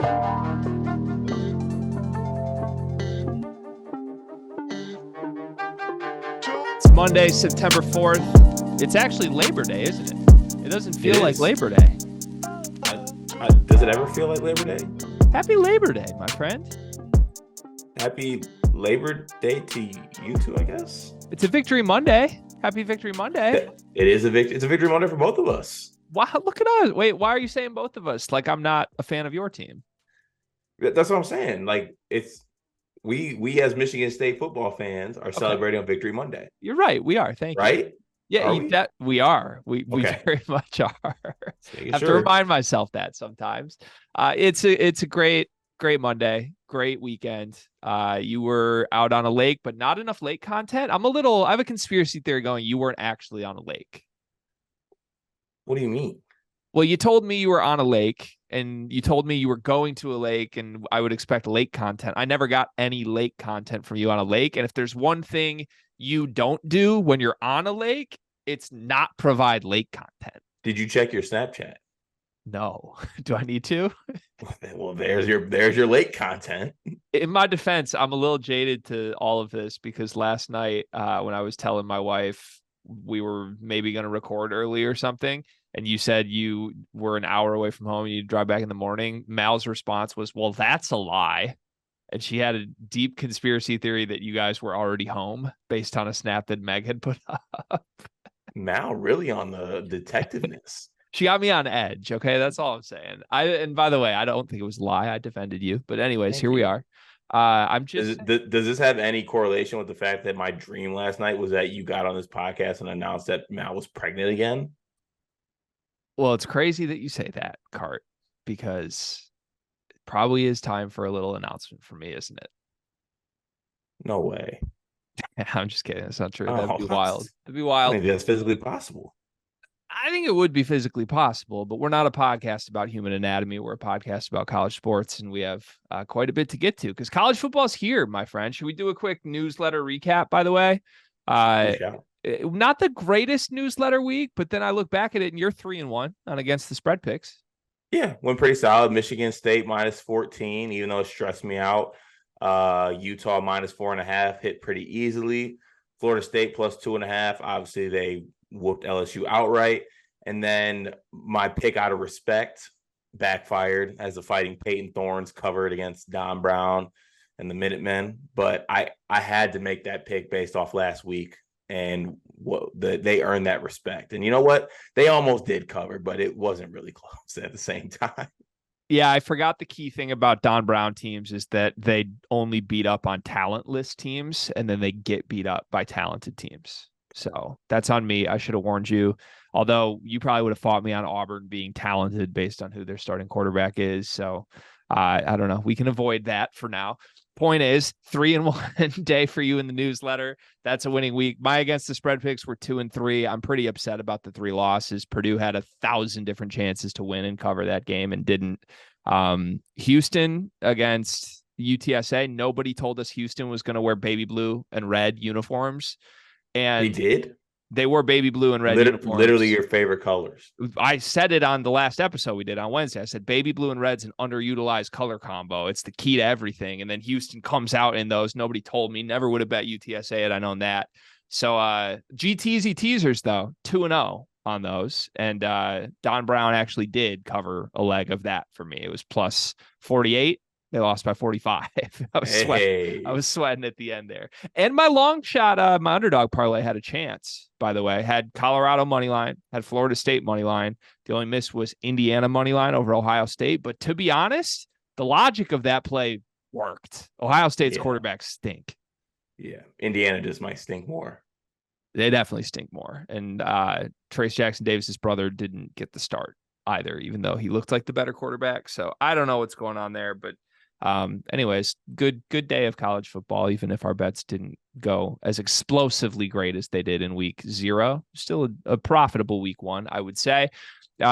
It's Monday, September 4th. It's actually Labor Day, isn't it? It doesn't feel like Labor Day. Does it ever feel like Labor Day? Happy Labor Day, my friend. Happy Labor Day to you too, I guess. It's a Victory Monday. Happy Victory Monday. It is it's a Victory Monday for both of us. Wow, look at us. Wait, why are you saying both of us? Like I'm not a fan of your team. That's what I'm saying. Like it's we as Michigan State football fans are celebrating on Victory Monday. You're right. We are. Thank you. Right? Yeah, we are. We very much are. I have to remind myself that sometimes. It's a great Monday, great weekend. You were out on a lake, but not enough lake content. I have a conspiracy theory going. You weren't actually on a lake. What do you mean? Well, you told me you were on a lake, and you told me you were going to a lake, and I would expect lake content. I never got any lake content from you on a lake. And if there's one thing you don't do when you're on a lake, it's not provide lake content. Did you check your Snapchat? No. Do I need to? Well, there's your lake content. In my defense, I'm a little jaded to all of this because last night when I was telling my wife we were maybe going to record early or something, and you said you were an hour away from home and you'd drive back in the morning, Mal's response was, well, that's a lie. And she had a deep conspiracy theory that you guys were already home based on a snap that Meg had put up. Mal really on the detectiveness. She got me on edge. Okay, that's all I'm saying. And by the way, I don't think it was a lie. I defended you. But anyways, we are. I'm just. Does this have any correlation with the fact that my dream last night was that you got on this podcast and announced that Mal was pregnant again? Well, it's crazy that you say that, Cart, because it probably is time for a little announcement for me, isn't it? No way. I'm just kidding. It's not true. That'd be wild. That'd be wild. I think that's physically possible. I think it would be physically possible, but we're not a podcast about human anatomy. We're a podcast about college sports, and we have quite a bit to get to because college football is here, my friend. Should we do a quick newsletter recap, by the way? Not the greatest newsletter week, but then I look back at it, and you're 3-1 on against the spread picks. Yeah, went pretty solid. Michigan State -14, even though it stressed me out. Utah -4.5 hit pretty easily. Florida State +2.5. Obviously, they whooped LSU outright. And then my pick out of respect backfired as the Fighting Peyton Thorns covered against Don Brown and the Minutemen. But I had to make that pick based off last week. And they earned that respect. And you know what? They almost did cover, but it wasn't really close at the same time. Yeah, I forgot the key thing about Don Brown teams is that they only beat up on talentless teams, and then they get beat up by talented teams. So that's on me. I should have warned you. Although you probably would have fought me on Auburn being talented based on who their starting quarterback is. So I don't know. We can avoid that for now. Point is 3-1 day for you in the newsletter. That's a winning week. My against the spread picks were 2-3. I'm pretty upset about the 3 losses. Purdue had 1,000 different chances to win and cover that game and didn't. Houston against UTSA. Nobody told us Houston was going to wear baby blue and red uniforms. And they did. They wore baby blue and red uniforms. Literally your favorite colors. I said it on the last episode we did on Wednesday. I said baby blue and red's an underutilized color combo. It's the key to everything. And then Houston comes out in those. Nobody told me. Never would have bet UTSA had I known that. So GTZ teasers, though, 2-0 on those. And Don Brown actually did cover a leg of that for me. It was +48. They lost by 45. I was sweating at the end there. And my long shot, my underdog parlay had a chance, by the way. Had Colorado money line, had Florida State money line. The only miss was Indiana money line over Ohio State. But to be honest, the logic of that play worked. Ohio State's quarterbacks stink. Yeah, Indiana just might stink more. They definitely stink more. And Trace Jackson Davis's brother didn't get the start either, even though he looked like the better quarterback. So I don't know what's going on there, but anyways, good day of college football, even if our bets didn't go as explosively great as they did in week 0. Still a profitable week 1, I would say.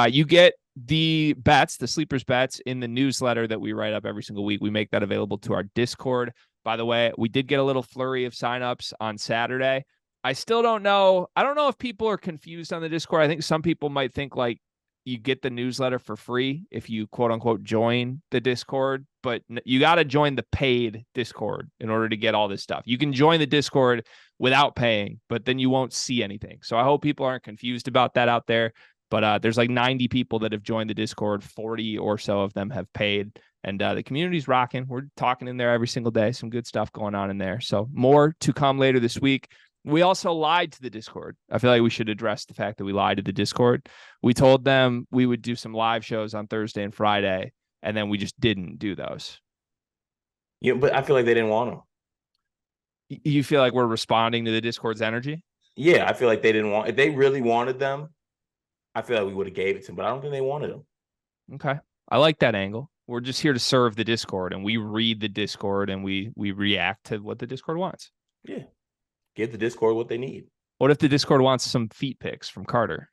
You get the bets, the sleepers bets in the newsletter that we write up every single week. We make that available to our Discord. By the way, we did get a little flurry of signups on Saturday. I still don't know. I don't know if people are confused on the Discord. I think some people might think like you get the newsletter for free if you quote unquote join the Discord, but you got to join the paid Discord in order to get all this stuff. You can join the Discord without paying, but then you won't see anything. So I hope people aren't confused about that out there. But there's like 90 people that have joined the Discord. 40 or so of them have paid. And the community's rocking. We're talking in there every single day. Some good stuff going on in there. So more to come later this week. We also lied to the Discord. I feel like we should address the fact that we lied to the Discord. We told them we would do some live shows on Thursday and Friday, and then we just didn't do those. Yeah, but I feel like they didn't want them. You feel like we're responding to the Discord's energy? Yeah, I feel like they didn't want. If they really wanted them, I feel like we would have gave it to them, but I don't think they wanted them. Okay, I like that angle. We're just here to serve the Discord, and we read the Discord, and we react to what the Discord wants. Yeah. Give the Discord what they need. What if the Discord wants some feet pics from Carter?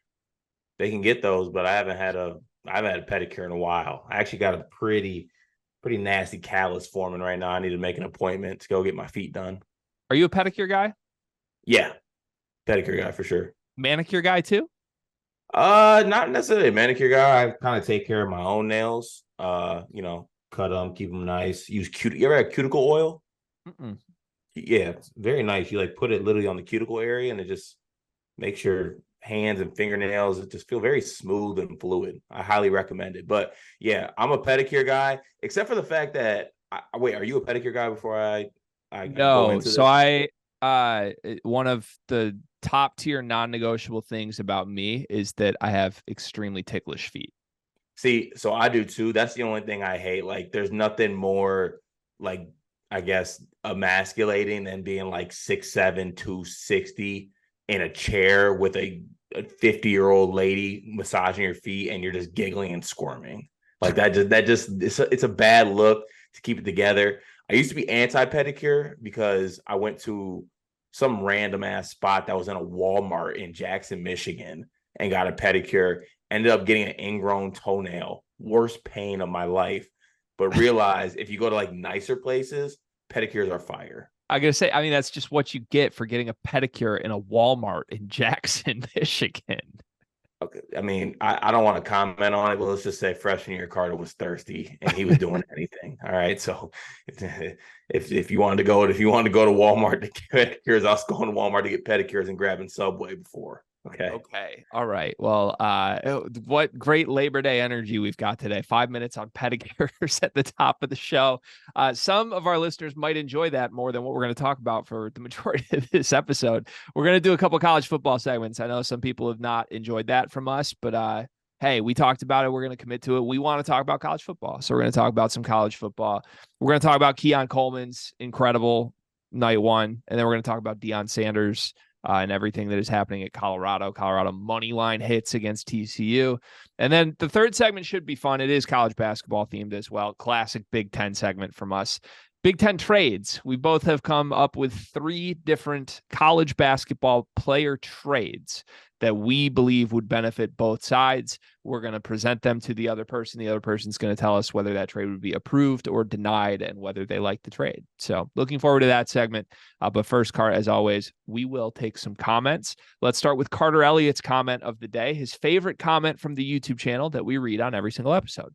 They can get those, but I haven't had a pedicure in a while. I actually got a pretty nasty callus forming right now. I need to make an appointment to go get my feet done. Are you a pedicure guy? Yeah, pedicure guy for sure. Manicure guy too? Not necessarily a manicure guy. I kind of take care of my own nails. Cut them, keep them nice. Use You ever had cuticle oil? Mm-mm. Yeah, it's very nice. You like put it literally on the cuticle area, and it just makes your hands and fingernails just feel very smooth and fluid. I highly recommend it. But yeah, I'm a pedicure guy, except for the fact that wait, are you a pedicure guy before I go into this? So one of the top tier non-negotiable things about me is that I have extremely ticklish feet. See, so I do too. That's the only thing I hate. Like, there's nothing more like, I guess, emasculating than being like 6'7", 260 in a chair with a 50-year-old lady massaging your feet, and you're just giggling and squirming. Like it's a bad look to keep it together. I used to be anti-pedicure because I went to some random ass spot that was in a Walmart in Jackson, Michigan, and got a pedicure. Ended up getting an ingrown toenail. Worst pain of my life. But realize if you go to like nicer places, pedicures are fire. I gotta say, I mean, that's just what you get for getting a pedicure in a Walmart in Jackson, Michigan. Okay. I mean, I don't want to comment on it, but let's just say freshman year Carter was thirsty and he was doing anything. All right. So if you wanted to go to Walmart to get pedicures, I was going to Walmart to get pedicures and grabbing Subway before. Okay. All right. Well, what great Labor Day energy we've got today. 5 minutes on pedicures at the top of the show. Some of our listeners might enjoy that more than what we're going to talk about for the majority of this episode. We're going to do a couple college football segments. I know some people have not enjoyed that from us, but hey, we talked about it. We're going to commit to it. We want to talk about college football. So we're going to talk about some college football. We're going to talk about Keon Coleman's incredible night one. And then we're going to talk about Deion Sanders and everything that is happening at Colorado. Colorado money line hits against TCU. And then the third segment should be fun. It is college basketball themed as well. Classic Big Ten segment from us. Big Ten trades. We both have come up with 3 different college basketball player trades that we believe would benefit both sides. We're going to present them to the other person. The other person's going to tell us whether that trade would be approved or denied and whether they like the trade. So looking forward to that segment. But first, Carter, as always, we will take some comments. Let's start with Carter Elliott's comment of the day, his favorite comment from the YouTube channel that we read on every single episode.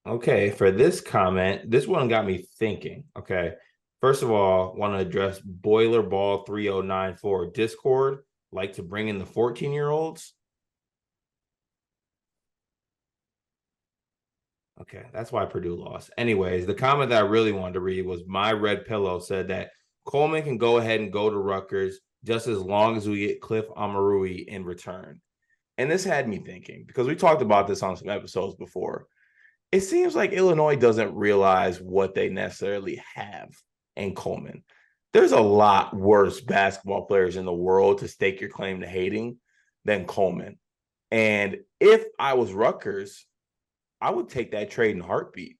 Okay, for this comment, this one got me thinking. Okay, first of all, want to address Boilerball 3094 Discord. Like to bring in the 14-year-olds. Okay, that's why Purdue lost. Anyways, the comment that I really wanted to read was My Red Pillow said that Coleman can go ahead and go to Rutgers just as long as we get Cliff Omarui in return. And this had me thinking, because we talked about this on some episodes before. It seems like Illinois doesn't realize what they necessarily have in Coleman. There's a lot worse basketball players in the world to stake your claim to hating than Coleman. And if I was Rutgers, I would take that trade in a heartbeat.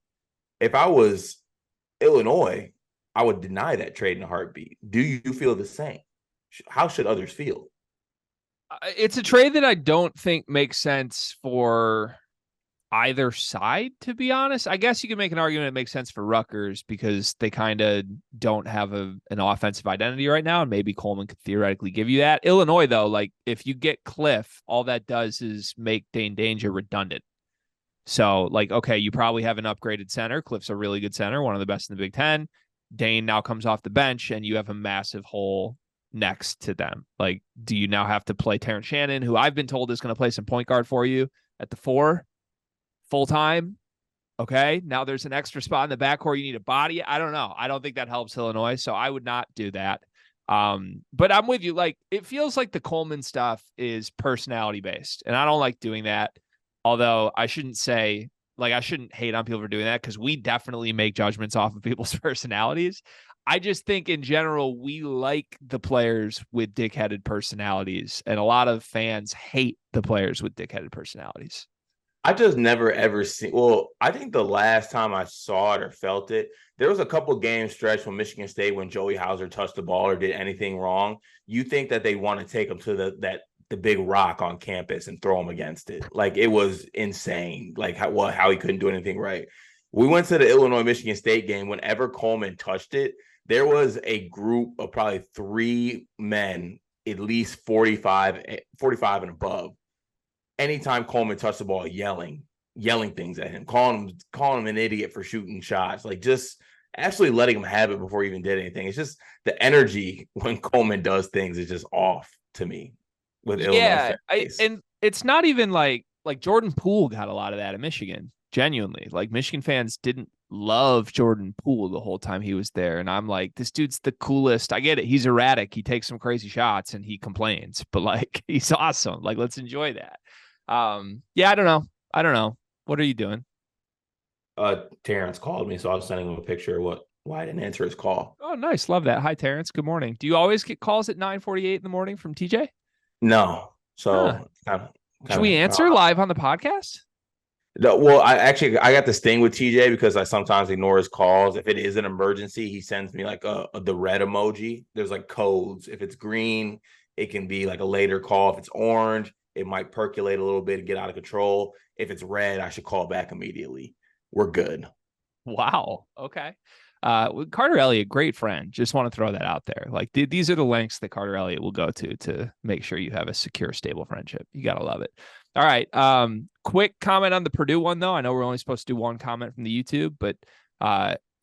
If I was Illinois, I would deny that trade in a heartbeat. Do you feel the same? How should others feel? It's a trade that I don't think makes sense for either side, to be honest. I guess you can make an argument that makes sense for Rutgers because they kind of don't have an offensive identity right now, and maybe Coleman could theoretically give you that. Illinois, though, like if you get Cliff, all that does is make Dane Danger redundant. So, like, okay, you probably have an upgraded center. Cliff's a really good center, one of the best in the Big Ten. Dane now comes off the bench, and you have a massive hole next to them. Like, do you now have to play Terrence Shannon, who I've been told is going to play some point guard for you at the 4 full time? Okay, now there's an extra spot in the backcourt. You need a body. I don't know. I don't think that helps Illinois, so I would not do that. But I'm with you. Like, it feels like the Coleman stuff is personality based, and I don't like doing that. Although I shouldn't say, like, I shouldn't hate on people for doing that because we definitely make judgments off of people's personalities. I just think in general, we like the players with dickheaded personalities, and a lot of fans hate the players with dickheaded personalities. I just never ever seen. Well, I think the last time I saw it or felt it, there was a couple game stretch from Michigan State when Joey Hauser touched the ball or did anything wrong. You think that they want to take him to the big rock on campus and throw him against it? Like, it was insane. Like how he couldn't do anything right. We went to the Illinois Michigan State game. Whenever Coleman touched it, there was a group of probably 3 men, at least 45 and above. Anytime Coleman touched the ball, yelling things at him, calling him an idiot for shooting shots, like just actually letting him have it before he even did anything. It's just the energy when Coleman does things is just off to me with Illinois. And it's not even like Jordan Poole got a lot of that in Michigan. Genuinely, like Michigan fans didn't love Jordan Poole the whole time he was there, and I'm like, this dude's the coolest. I get it, he's erratic, he takes some crazy shots, and he complains, but like he's awesome. Like, let's enjoy that. Yeah, I don't know. What are you doing? Terrence called me, so I was sending him a picture of why I didn't answer his call. Oh, nice. Love that. Hi, Terrence. Good morning. Do you always get calls at 9:48 in the morning from TJ? No. So should we answer live on the podcast? No, well, I got this thing with TJ because I sometimes ignore his calls. If it is an emergency, he sends me like the red emoji. There's like codes. If it's green, it can be like a later call. If it's orange, it might percolate a little bit and get out of control. If it's red, I should call back immediately. We're good. Wow. Okay. Carter Elliott, great friend. Just want to throw that out there. Like, these are the lengths that Carter Elliott will go to make sure you have a secure, stable friendship. You got to love it. All right. Quick comment on the Purdue one, though. I know we're only supposed to do one comment from the YouTube, but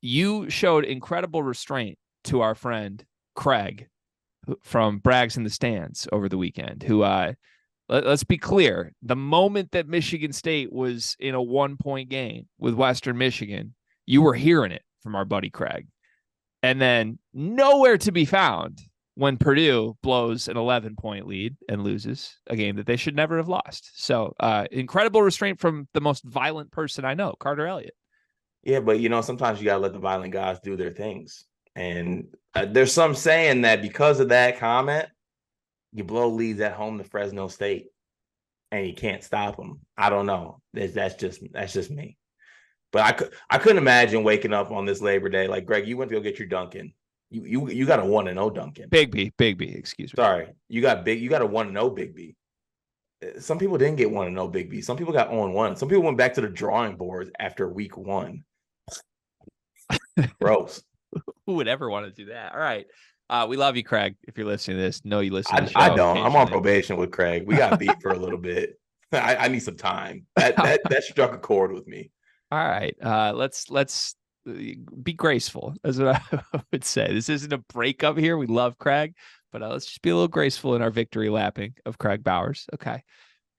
you showed incredible restraint to our friend Craig from Brags in the Stands over the weekend, who let's be clear. The moment that Michigan State was in a 1-point game with Western Michigan, you were hearing it from our buddy Craig. And then nowhere to be found when Purdue blows an 11-point lead and loses a game that they should never have lost. So incredible restraint from the most violent person I know, Carter Elliott. Yeah, but sometimes you got to let the violent guys do their things. And there's some saying that because of that comment, you blow leads at home to Fresno State, and you can't stop them. I don't know. That's just me. But I couldn't imagine waking up on this Labor Day like, Greg, you went to go get your Dunkin'. You got a 1-0 Dunkin'. Big B. Excuse me. Sorry, you got a 1-0 Big B. Some people didn't get 1-0 Big B. Some people got 0-1. Some people went back to the drawing board after week 1. Gross. Who would ever want to do that? All right. We love you, Craig. If you're listening to this, know you listen to the show. I don't. I'm on probation with Craig. We got beat for a little bit. I need some time. That struck a chord with me. All right. Let's be graceful, is what I would say. This isn't a breakup here. We love Craig, but let's just be a little graceful in our victory lapping of Craig Bowers. Okay.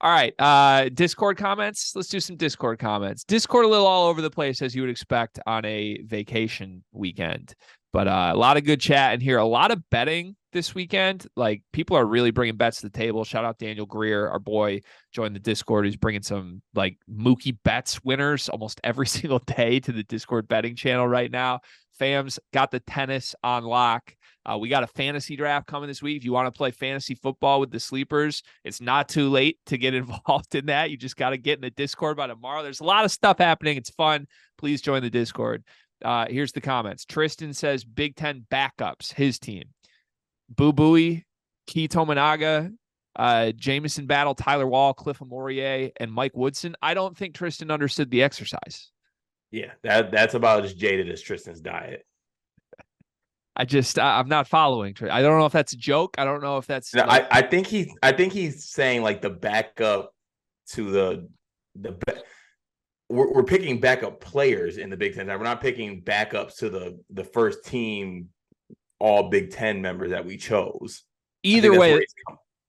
All right. Discord comments. Let's do some Discord comments. Discord a little all over the place, as you would expect on a vacation weekend. But a lot of good chat in here. A lot of betting this weekend. Like, people are really bringing bets to the table. Shout out Daniel Greer, our boy, joined the Discord. He's bringing some like Mookie Betts winners almost every single day to the Discord betting channel right now. Fam's got the tennis on lock. We got a fantasy draft coming this week. If you want to play fantasy football with the sleepers, it's not too late to get involved in that. You just got to get in the Discord by tomorrow. There's a lot of stuff happening. It's fun. Please join the Discord. Here's the comments. Tristan says Big Ten backups, his team. Boo Booey, Key Tominaga, Jameson Battle, Tyler Wall, Cliff Amourier, and Mike Woodson. I don't think Tristan understood the exercise. Yeah, that's about as jaded as Tristan's diet. I'm not following. I don't know if that's a joke. I don't know if that's. No, I think he's saying like the backup to we're picking backup players in the Big Ten. We're not picking backups to the first team all Big Ten members that we chose. Either way,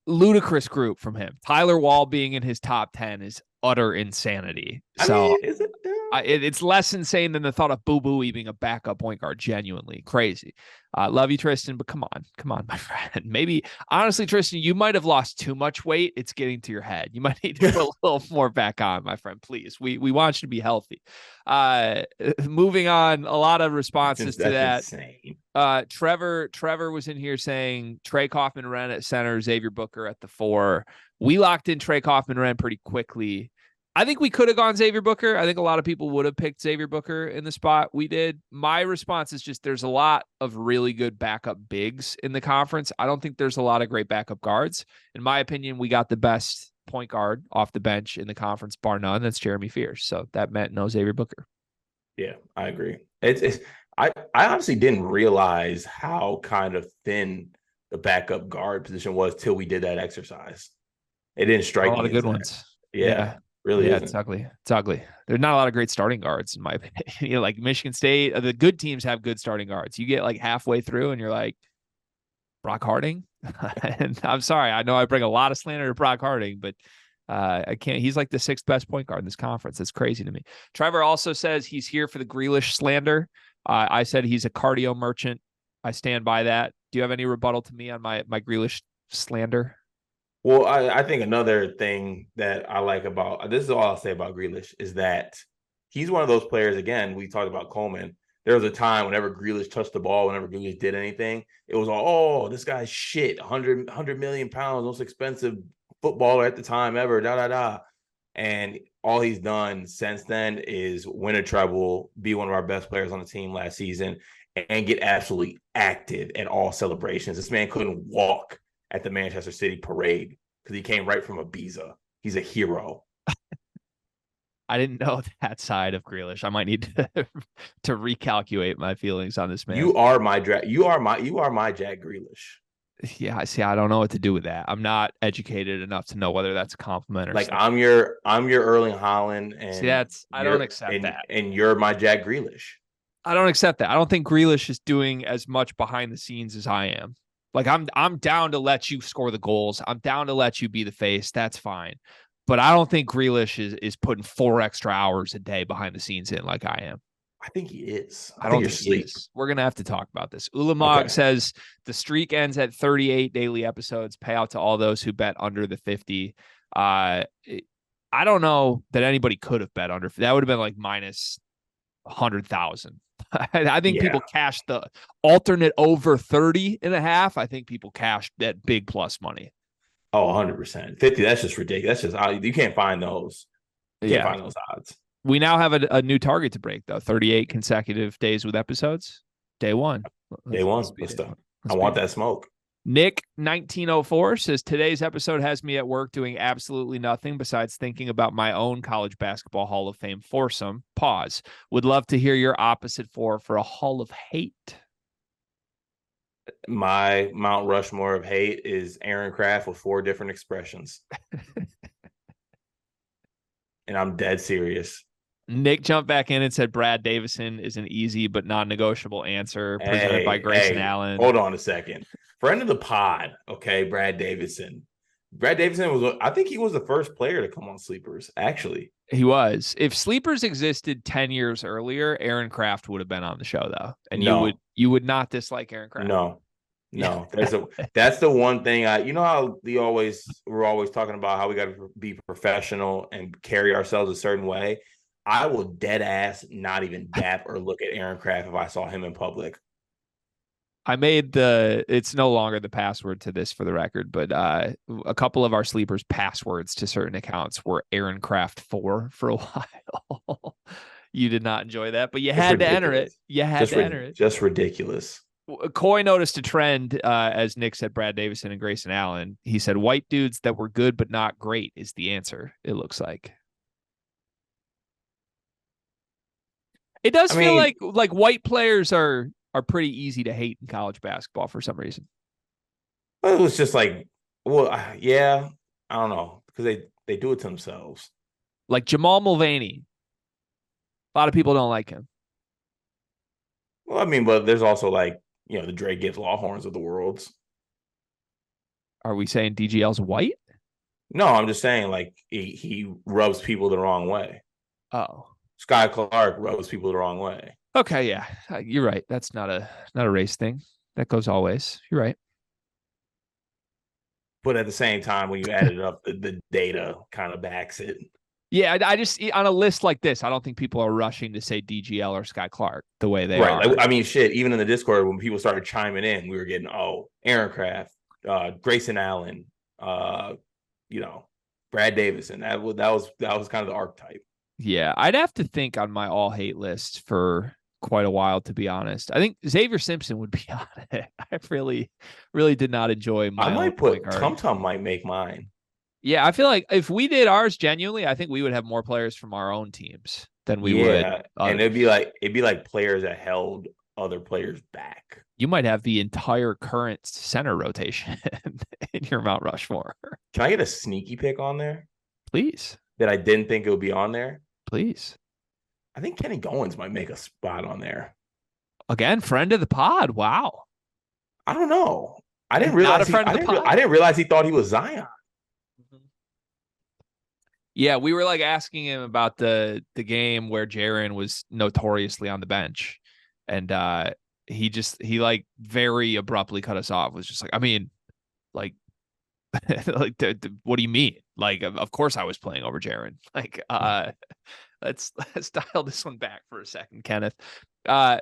ludicrous group from him. Tyler Wall being in his top 10 is utter insanity. Is it? It's less insane than the thought of Boo Booey being a backup point guard. Genuinely crazy. Love you, Tristan, but come on, my friend. Maybe, honestly, Tristan, you might have lost too much weight. It's getting to your head. You might need to put a little more back on, my friend. Please, we want you to be healthy. Moving on, a lot of responses to that. Insane. Trevor was in here saying Trey Kaufman-Renn at center, Xavier Booker at the 4. We locked in Trey Kaufman-Renn pretty quickly. I think we could have gone Xavier Booker. I think a lot of people would have picked Xavier Booker in the spot we did. My response is just there's a lot of really good backup bigs in the conference. I don't think there's a lot of great backup guards. In my opinion, we got the best point guard off the bench in the conference, bar none. That's Jeremy Fears. So that meant no Xavier Booker. Yeah, I agree. I honestly didn't realize how kind of thin the backup guard position was till we did that exercise. It didn't strike me. A lot of good ones. Yeah. Really isn't. It's ugly. It's ugly. There's not a lot of great starting guards, in my opinion. Like Michigan State, the good teams have good starting guards. You get like halfway through and you're like, Brock Harding? And I'm sorry. I know I bring a lot of slander to Brock Harding, but I can't. He's like the 6th best point guard in this conference. That's crazy to me. Trevor also says he's here for the Grealish slander. I said he's a cardio merchant. I stand by that. Do you have any rebuttal to me on my Grealish slander? Well, I think another thing that I like about this is all I'll say about Grealish is that he's one of those players. Again, we talked about Coleman. There was a time whenever Grealish touched the ball, whenever Grealish did anything, it was all, oh, this guy's shit, 100 million pounds, most expensive footballer at the time ever, And all he's done since then is win a treble, be one of our best players on the team last season, and get absolutely active at all celebrations. This man couldn't walk at the Manchester City parade because he came right from Ibiza. He's a hero. I didn't know that side of Grealish. I might need to recalculate my feelings on this man. You are my Jack Grealish. Yeah, I see. I don't know what to do with that. I'm not educated enough to know whether that's a compliment or like something. I'm your Erling Haaland, and see, I don't accept that. And you're my Jack Grealish. I don't accept that. I don't think Grealish is doing as much behind the scenes as I am. Like I'm down to let you score the goals. I'm down to let you be the face. That's fine. But I don't think Grealish is putting 4 extra hours a day behind the scenes in like I am. I think he is. I don't think he is. We're going to have to talk about this. Ulamog says the streak ends at 38 daily episodes. Pay out to all those who bet under the 50. I don't know that anybody could have bet under. That would have been like minus 100,000. I think people cashed the alternate over 30.5. I think people cashed that big plus money. Oh, 100%. 50, that's just ridiculous. That's just, you can't find those. You can't find those odds. We now have a new target to break, though. 38 consecutive days with episodes. Day one. Let's I want that smoke. Nick 1904 says today's episode has me at work doing absolutely nothing besides thinking about my own college basketball Hall of Fame foursome. Pause. Would love to hear your opposite for a Hall of Hate. My Mount Rushmore of hate is Aaron Kraft with 4 different expressions. And I'm dead serious. Nick jumped back in and said Brad Davison is an easy but non-negotiable answer presented by Grayson Allen. Hold on a second. Friend of the pod, okay, Brad Davison. Brad Davison I think he was the first player to come on Sleepers, actually. He was. If Sleepers existed 10 years earlier, Aaron Kraft would have been on the show, though. And you would not dislike Aaron Kraft. No. That's the one thing you know how we're always talking about how we got to be professional and carry ourselves a certain way. I will dead ass not even dap or look at Aaron Kraft if I saw him in public. I made it's no longer the password to this for the record, but a couple of our Sleepers passwords to certain accounts were Aaron Kraft 4 for a while. You did not enjoy that, but you had to enter it. You had to enter it. Just ridiculous. Coy noticed a trend, as Nick said, Brad Davison and Grayson Allen. He said white dudes that were good but not great is the answer, it looks like. It does feel like white players are pretty easy to hate in college basketball for some reason. It was just like, well, yeah, I don't know, because they do it to themselves. Like Jamal Mulvaney. A lot of people don't like him. Well, I mean, but there's also like, the Dre Gibbs-lawhorns of the worlds. Are we saying DGL's white? No, I'm just saying like he rubs people the wrong way. Oh. Sky Clark rubs people the wrong way. Okay, yeah. You're right. That's not a race thing. That goes always. You're right. But at the same time, when you add it up, the data kind of backs it. Yeah, I just, on a list like this, I don't think people are rushing to say DGL or Sky Clark the way they are. Like, I mean, shit, even in the Discord, when people started chiming in, we were getting, Aaron Craft, Grayson Allen, Brad Davison. That was kind of the archetype. Yeah, I'd have to think on my all hate list for quite a while, to be honest. I think Xavier Simpson would be on it. I really, really did not enjoy my. I might put Tum Tum might make mine. Yeah, I feel like if we did ours genuinely, I think we would have more players from our own teams than we would. And it'd be like players that held other players back. You might have the entire current center rotation in your Mount Rushmore. Can I get a sneaky pick on there? Please. That I didn't think it would be on there? Please. I think Kenny Goins might make a spot on there. Again, friend of the pod. Wow. I don't know. I didn't realize I didn't realize he thought he was Zion. Yeah, we were like asking him about the game where Jaren was notoriously on the bench, and he like very abruptly cut us off. Was just like, I mean, like, what do you mean? Like, of course I was playing over Jaren. Like, let's dial this one back for a second, Kenneth.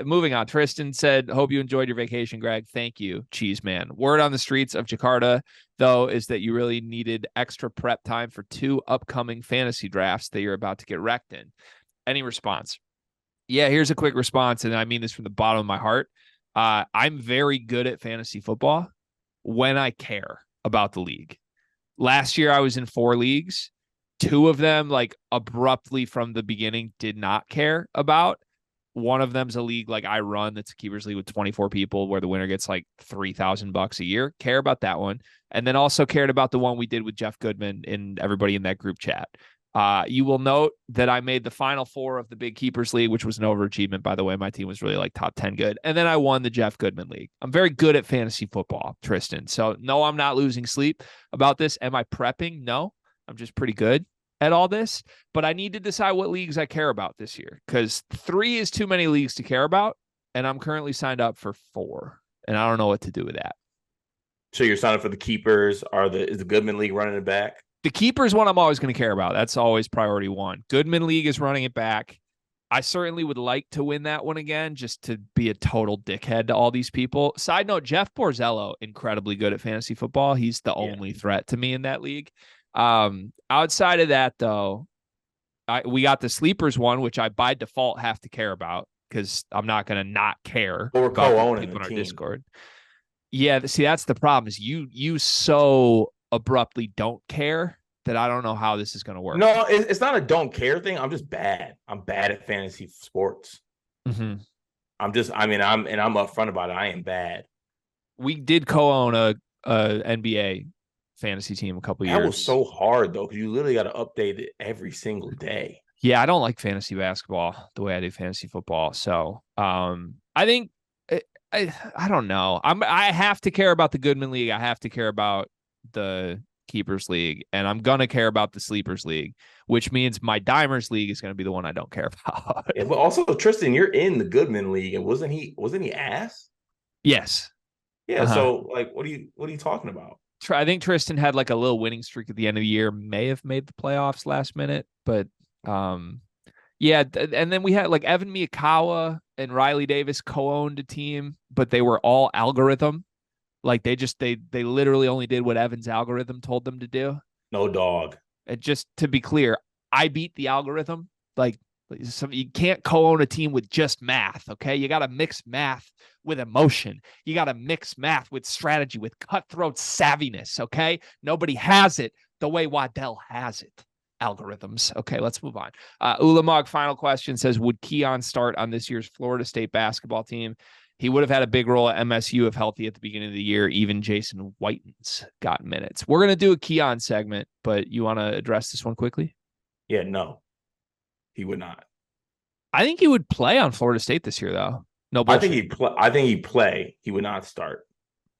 Moving on. Tristan said, hope you enjoyed your vacation, Greg. Thank you, Cheese Man. Word on the streets of Jakarta, though, is that you really needed extra prep time for 2 upcoming fantasy drafts that you're about to get wrecked in. Any response? Yeah, here's a quick response, and I mean this from the bottom of my heart. I'm very good at fantasy football when I care about the league. Last year, I was in 4 leagues. 2 of them, like, abruptly from the beginning, did not care about. One of them's a league like I run that's a keepers league with 24 people where the winner gets like $3,000 a year. Care about that one. And then also cared about the one we did with Jeff Goodman and everybody in that group chat. You will note that I made the final 4 of the big keepers league, which was an overachievement, by the way. My team was really like top 10 good. And then I won the Jeff Goodman league. I'm very good at fantasy football, Tristan. So no, I'm not losing sleep about this. Am I prepping? No, I'm just pretty good at all this, but I need to decide what leagues I care about this year, because 3 is too many leagues to care about, and I'm currently signed up for 4, and I don't know what to do with that. So you're signed up for the keepers. Is the Goodman League running it back? The keepers one I'm always going to care about. That's always priority 1. Goodman League is running it back. I certainly would like to win that one again, just to be a total dickhead to all these people. Side note, Jeff Borzello, incredibly good at fantasy football. He's the only threat to me in that league. Outside of that, though, we got the sleepers one, which I by default have to care about because I'm not going to not care or about co-owning people in our team. Discord. Yeah, see, that's the problem is you so abruptly don't care that I don't know how this is going to work. No, it's not a don't care thing. I'm just bad. I'm bad at fantasy sports. Mm-hmm. I'm upfront about it. I am bad. We did co-own a NBA fantasy team a couple years. That was so hard though, because you literally got to update it every single day. Yeah, I don't like fantasy basketball the way I do fantasy football. So I think I don't know. I have to care about the Goodman League. I have to care about the Keepers League, and I'm gonna care about the Sleepers League, which means my Dimers League is gonna be the one I don't care about. Yeah, but also Tristan, you're in the Goodman League, and wasn't he ass? Yes. Yeah. So like, what are you talking about? I think Tristan had like a little winning streak at the end of the year, may have made the playoffs last minute, but yeah. And then we had like Evan Miyakawa and Riley Davis co-owned a team, but they were all algorithm. Like they literally only did what Evan's algorithm told them to do. No dog. And just to be clear, I beat the algorithm. Like You can't co-own a team with just math, okay? You got to mix math with emotion. You got to mix math with strategy, with cutthroat savviness, okay? Nobody has it the way Waddell has it. Algorithms. Okay, let's move on. Ulamog, final question, says, would Keon start on this year's Florida State basketball team? He would have had a big role at MSU if healthy at the beginning of the year. Even Jason Whiten's got minutes. We're going to do a Keon segment, but you want to address this one quickly? Yeah, no, he would not. I think he would play on Florida State this year, though. No bullshit. I think he'd play. He would not start.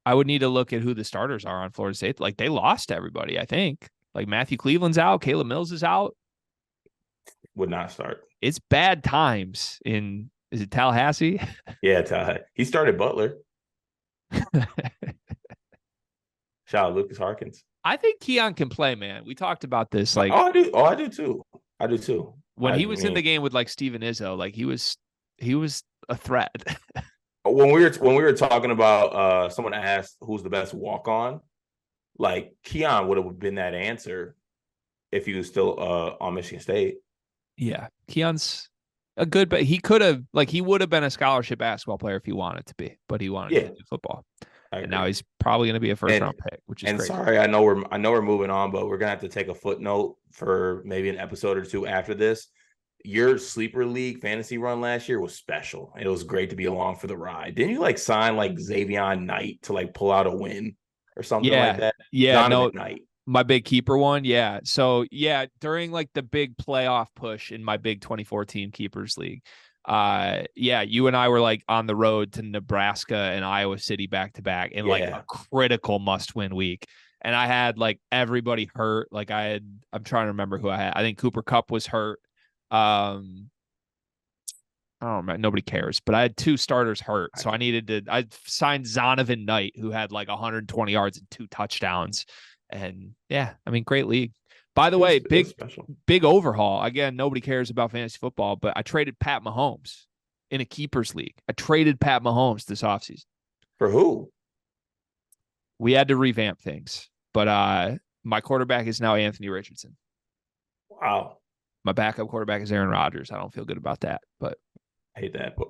I would need to look at who the starters are on Florida State. Like, they lost everybody, I think. Like, Matthew Cleveland's out. Caleb Mills is out. Would not start. It's bad times in, is it Tallahassee? Yeah, Tallahassee. He started Butler. Shout out Lucas Harkins. I think Keon can play, man. We talked about this. Like, I do too. I do too. When he was in the game with like Steven Izzo, like he was a threat. When we were talking about someone asked who's the best walk-on, like Keon would have been that answer if he was still on Michigan State. Yeah, Keon's a good, but he would have been a scholarship basketball player if he wanted to be, but he wanted to do football. And now he's probably going to be a first-round pick, which is great. Sorry, I know we're moving on, but we're going to have to take a footnote for maybe an episode or two after this. Your sleeper league fantasy run last year was special. It was great to be along for the ride. Didn't you sign Xavion Knight to pull out a win or something like that? Yeah, Donovan Knight. My big keeper one. Yeah. So yeah, during the big playoff push in my big 24-team keepers league, you and I were on the road to Nebraska and Iowa City back to back in a critical must-win week. And I had everybody hurt. I'm trying to remember who I had. I think Cooper Kupp was hurt. I don't remember. Nobody cares, but I had two starters hurt. So I signed Zonovan Knight, who had 120 yards and 2 touchdowns. And yeah, I mean, great league. By the way, big overhaul. Again, nobody cares about fantasy football, but I traded Pat Mahomes in a keepers league. I traded Pat Mahomes this offseason. For who? We had to revamp things, but my quarterback is now Anthony Richardson. Wow. My backup quarterback is Aaron Rodgers. I don't feel good about that, but I hate that. But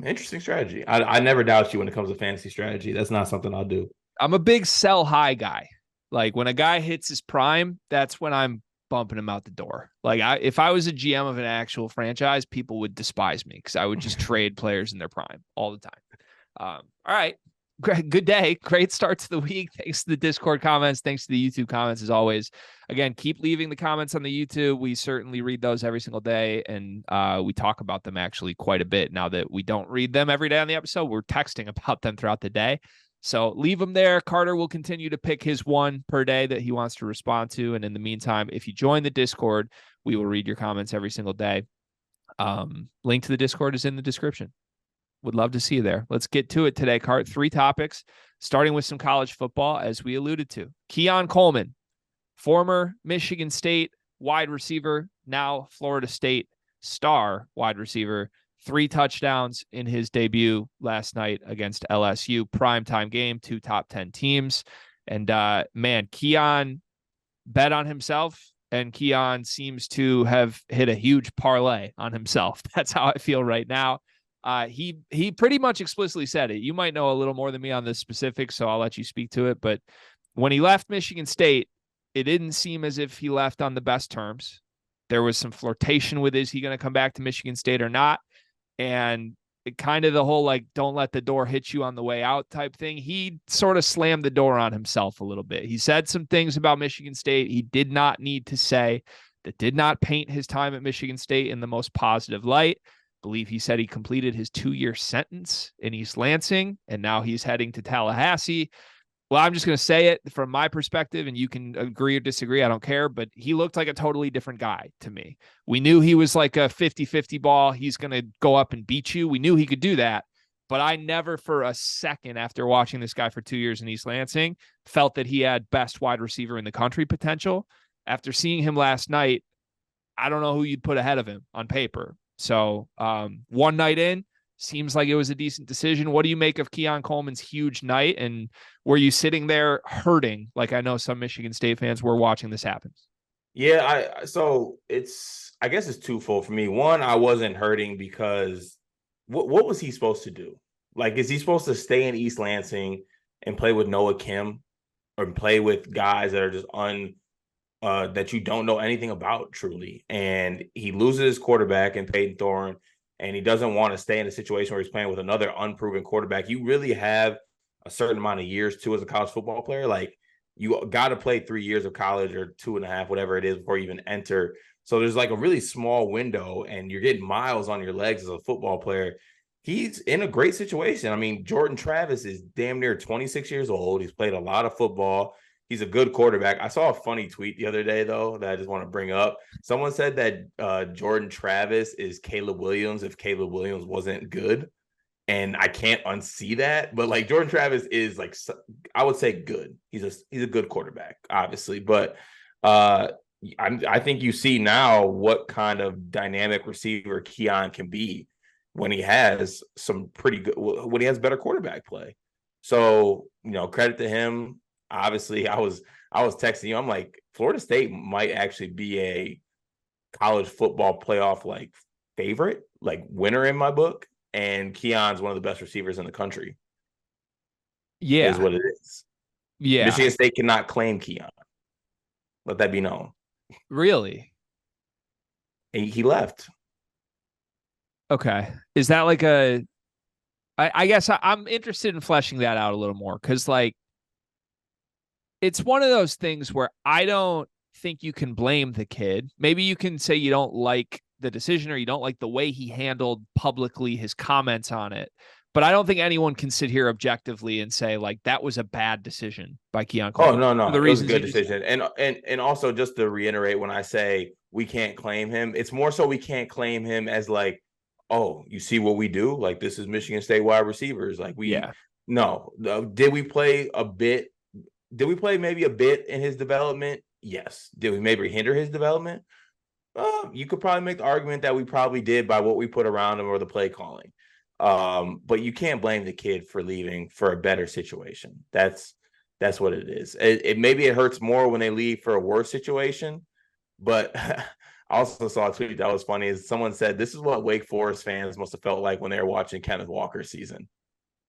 interesting strategy. I never doubt you when it comes to fantasy strategy. That's not something I'll do. I'm a big sell high guy. When a guy hits his prime, that's when I'm bumping him out the door. If I was a GM of an actual franchise, people would despise me because I would just trade players in their prime all the time. All right. Great, good day. Great start to the week. Thanks to the Discord comments. Thanks to the YouTube comments, as always. Again, keep leaving the comments on the YouTube. We certainly read those every single day, and we talk about them actually quite a bit. Now that we don't read them every day on the episode, we're texting about them throughout the day. So leave them there. Carter will continue to pick his one per day that he wants to respond to. And in the meantime, if you join the Discord, we will read your comments every single day. Link to the Discord is in the description. Would love to see you there. Let's get to it today, Cart. 3 topics, starting with some college football, as we alluded to. Keon Coleman, former Michigan State wide receiver, now Florida State star wide receiver. 3 touchdowns in his debut last night against LSU. Primetime game, 2 top 10 teams. And man, Keon bet on himself, and Keon seems to have hit a huge parlay on himself. That's how I feel right now. He pretty much explicitly said it. You might know a little more than me on the specifics, so I'll let you speak to it. But when he left Michigan State, it didn't seem as if he left on the best terms. There was some flirtation with, is he going to come back to Michigan State or not? And it kind of the whole don't let the door hit you on the way out type thing. He sort of slammed the door on himself a little bit. He said some things about Michigan State he did not need to say, that did not paint his time at Michigan State in the most positive light. I believe he said he completed his 2-year sentence in East Lansing, and now he's heading to Tallahassee. Well, I'm just going to say it from my perspective, and you can agree or disagree. I don't care, but he looked like a totally different guy to me. We knew he was like a 50-50 ball. He's going to go up and beat you. We knew he could do that, but I never for a second after watching this guy for 2 years in East Lansing felt that he had best wide receiver in the country potential. After seeing him last night, I don't know who you'd put ahead of him on paper. So one night in, seems like it was a decent decision. What do you make of Keon Coleman's huge night? And were you sitting there hurting, like I know some Michigan State fans were watching this happen? Yeah, I guess it's twofold for me. One, I wasn't hurting because what was he supposed to do? Like, is he supposed to stay in East Lansing and play with Noah Kim or play with guys that are just that you don't know anything about truly? And he loses his quarterback in Peyton Thorne, and he doesn't want to stay in a situation where he's playing with another unproven quarterback. You really have a certain amount of years too as a college football player. Like, you got to play 3 years of college or 2.5, whatever it is, before you even enter. So there's like a really small window, and you're getting miles on your legs as a football player. He's in a great situation. I mean, Jordan Travis is damn near 26 years old. He's played a lot of football. He's a good quarterback. I saw a funny tweet the other day, though, that I just want to bring up. Someone said that Jordan Travis is Caleb Williams if Caleb Williams wasn't good. And I can't unsee that. But like, Jordan Travis is like, I would say good. He's a good quarterback, obviously. But I think you see now what kind of dynamic receiver Keon can be when he has when he has better quarterback play. So, credit to him. Obviously, I was texting you. I'm like, Florida State might actually be a college football playoff like favorite, like winner in my book. And Keon's one of the best receivers in the country. Is what it is. Yeah. Michigan State cannot claim Keon. Let that be known. Really? He left. Okay. Is that like I guess I'm interested in fleshing that out a little more, because like, it's one of those things where I don't think you can blame the kid. Maybe you can say you don't like the decision, or you don't like the way he handled publicly his comments on it. But I don't think anyone can sit here objectively and say like that was a bad decision by Keon Coleman. Oh, no. The It was a reasons good decision. And also, just to reiterate, when I say we can't claim him, it's more so we can't claim him as like, oh, you see what we do? Like, this is Michigan State wide receivers. Like, no. Did we play a bit? Did we play maybe a bit in his development? Yes. Did we maybe hinder his development? You could probably make the argument that we probably did by what we put around him or the play calling. But you can't blame the kid for leaving for a better situation. That's what it is. Maybe it hurts more when they leave for a worse situation. But I also saw a tweet that was funny. Is someone said this is what Wake Forest fans must have felt like when they were watching Kenneth Walker's season.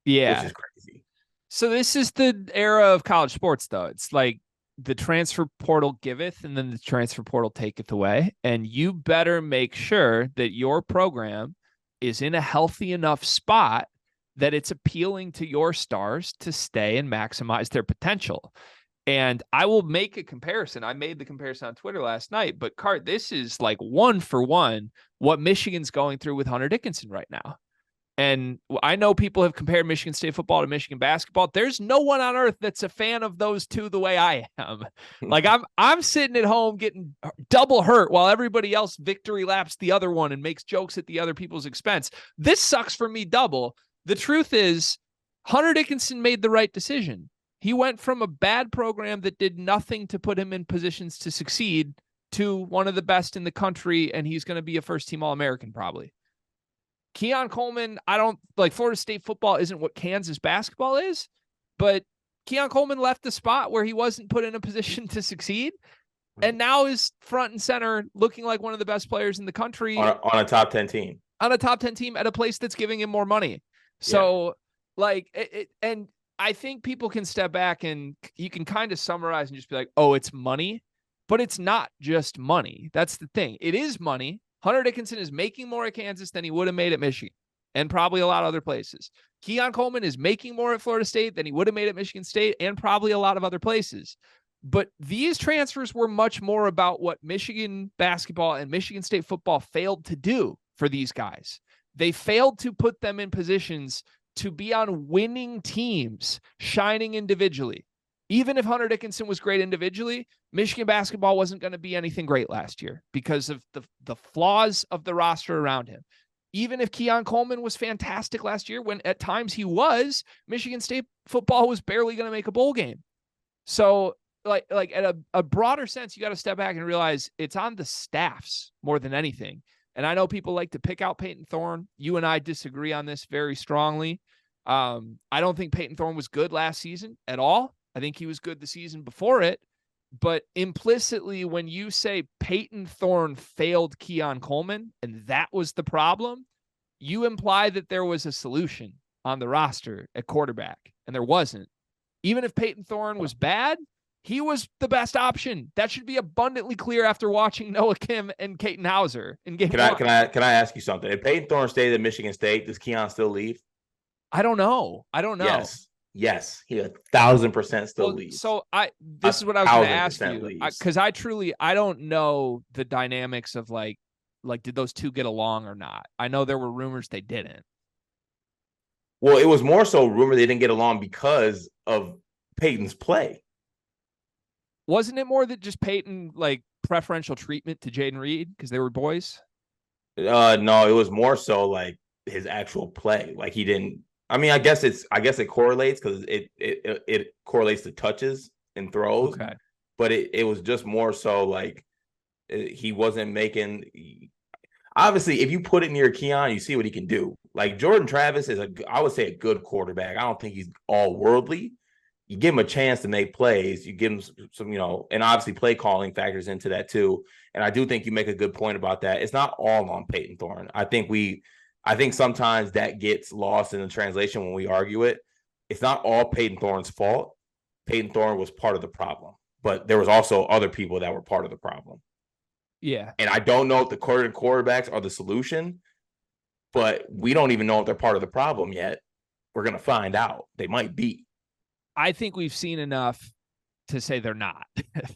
Yeah, which is crazy. So this is the era of college sports, though. It's like the transfer portal giveth, and then the transfer portal taketh away. And you better make sure that your program is in a healthy enough spot that it's appealing to your stars to stay and maximize their potential. And I will make a comparison. I made the comparison on Twitter last night, but Cart, this is like 1-for-1 what Michigan's going through with Hunter Dickinson right now. And I know people have compared Michigan State football to Michigan basketball. There's no one on earth that's a fan of those two the way I am. Like, I'm sitting at home getting double hurt while everybody else victory laps the other one and makes jokes at the other people's expense. This sucks for me double. The truth is, Hunter Dickinson made the right decision. He went from a bad program that did nothing to put him in positions to succeed to one of the best in the country, and he's going to be a first-team All-American probably. Keon Coleman, I don't like Florida State football isn't what Kansas basketball is, but Keon Coleman left the spot where he wasn't put in a position to succeed, and now is front and center looking like one of the best players in the country on a top 10 team. On a top 10 team at a place that's giving him more money. So, and I think people can step back and you can kind of summarize and just be like, oh, it's money, but it's not just money. That's the thing. It is money. Hunter Dickinson is making more at Kansas than he would have made at Michigan and probably a lot of other places. Keon Coleman is making more at Florida State than he would have made at Michigan State and probably a lot of other places. But these transfers were much more about what Michigan basketball and Michigan State football failed to do for these guys. They failed to put them in positions to be on winning teams, shining individually. Even if Hunter Dickinson was great individually, Michigan basketball wasn't going to be anything great last year because of the flaws of the roster around him. Even if Keon Coleman was fantastic last year, when at times he was, Michigan State football was barely going to make a bowl game. So like at a broader sense, you got to step back and realize it's on the staffs more than anything. And I know people like to pick out Peyton Thorne. You and I disagree on this very strongly. I don't think Peyton Thorne was good last season at all. I think he was good the season before it, But implicitly, when you say Peyton Thorne failed Keon Coleman and that was the problem, you imply that there was a solution on the roster at quarterback, and there wasn't. Even if Peyton Thorne was bad, he was the best option. That should be abundantly clear after watching Noah Kim and Katon Hauser in game one. Can I ask you something? If Peyton Thorne stayed at Michigan State, does Keon still leave? I don't know. Yes, he 1,000% still leaves. So this is what I was going to ask you, because I don't know the dynamics of like did those two get along or not? I know there were rumors they didn't. Well, it was more so rumor they didn't get along because of Peyton's play. Wasn't it more that just Peyton like preferential treatment to Jaden Reed because they were boys? No, it was more so like his actual play. Like he didn't. I mean, I guess it correlates because it correlates to touches and throws. Okay. But it was just more so like he wasn't making. Obviously, if you put it near Keon, you see what he can do. Like Jordan Travis is I would say a good quarterback. I don't think he's all worldly. You give him a chance to make plays. You give him some, and obviously play calling factors into that too. And I do think you make a good point about that. It's not all on Peyton Thorne. I think sometimes that gets lost in the translation when we argue it. It's not all Peyton Thorne's fault. Peyton Thorne was part of the problem, but there was also other people that were part of the problem. Yeah. And I don't know if the quarterbacks are the solution, but we don't even know if they're part of the problem yet. We're going to find out. They might be. I think we've seen enough to say they're not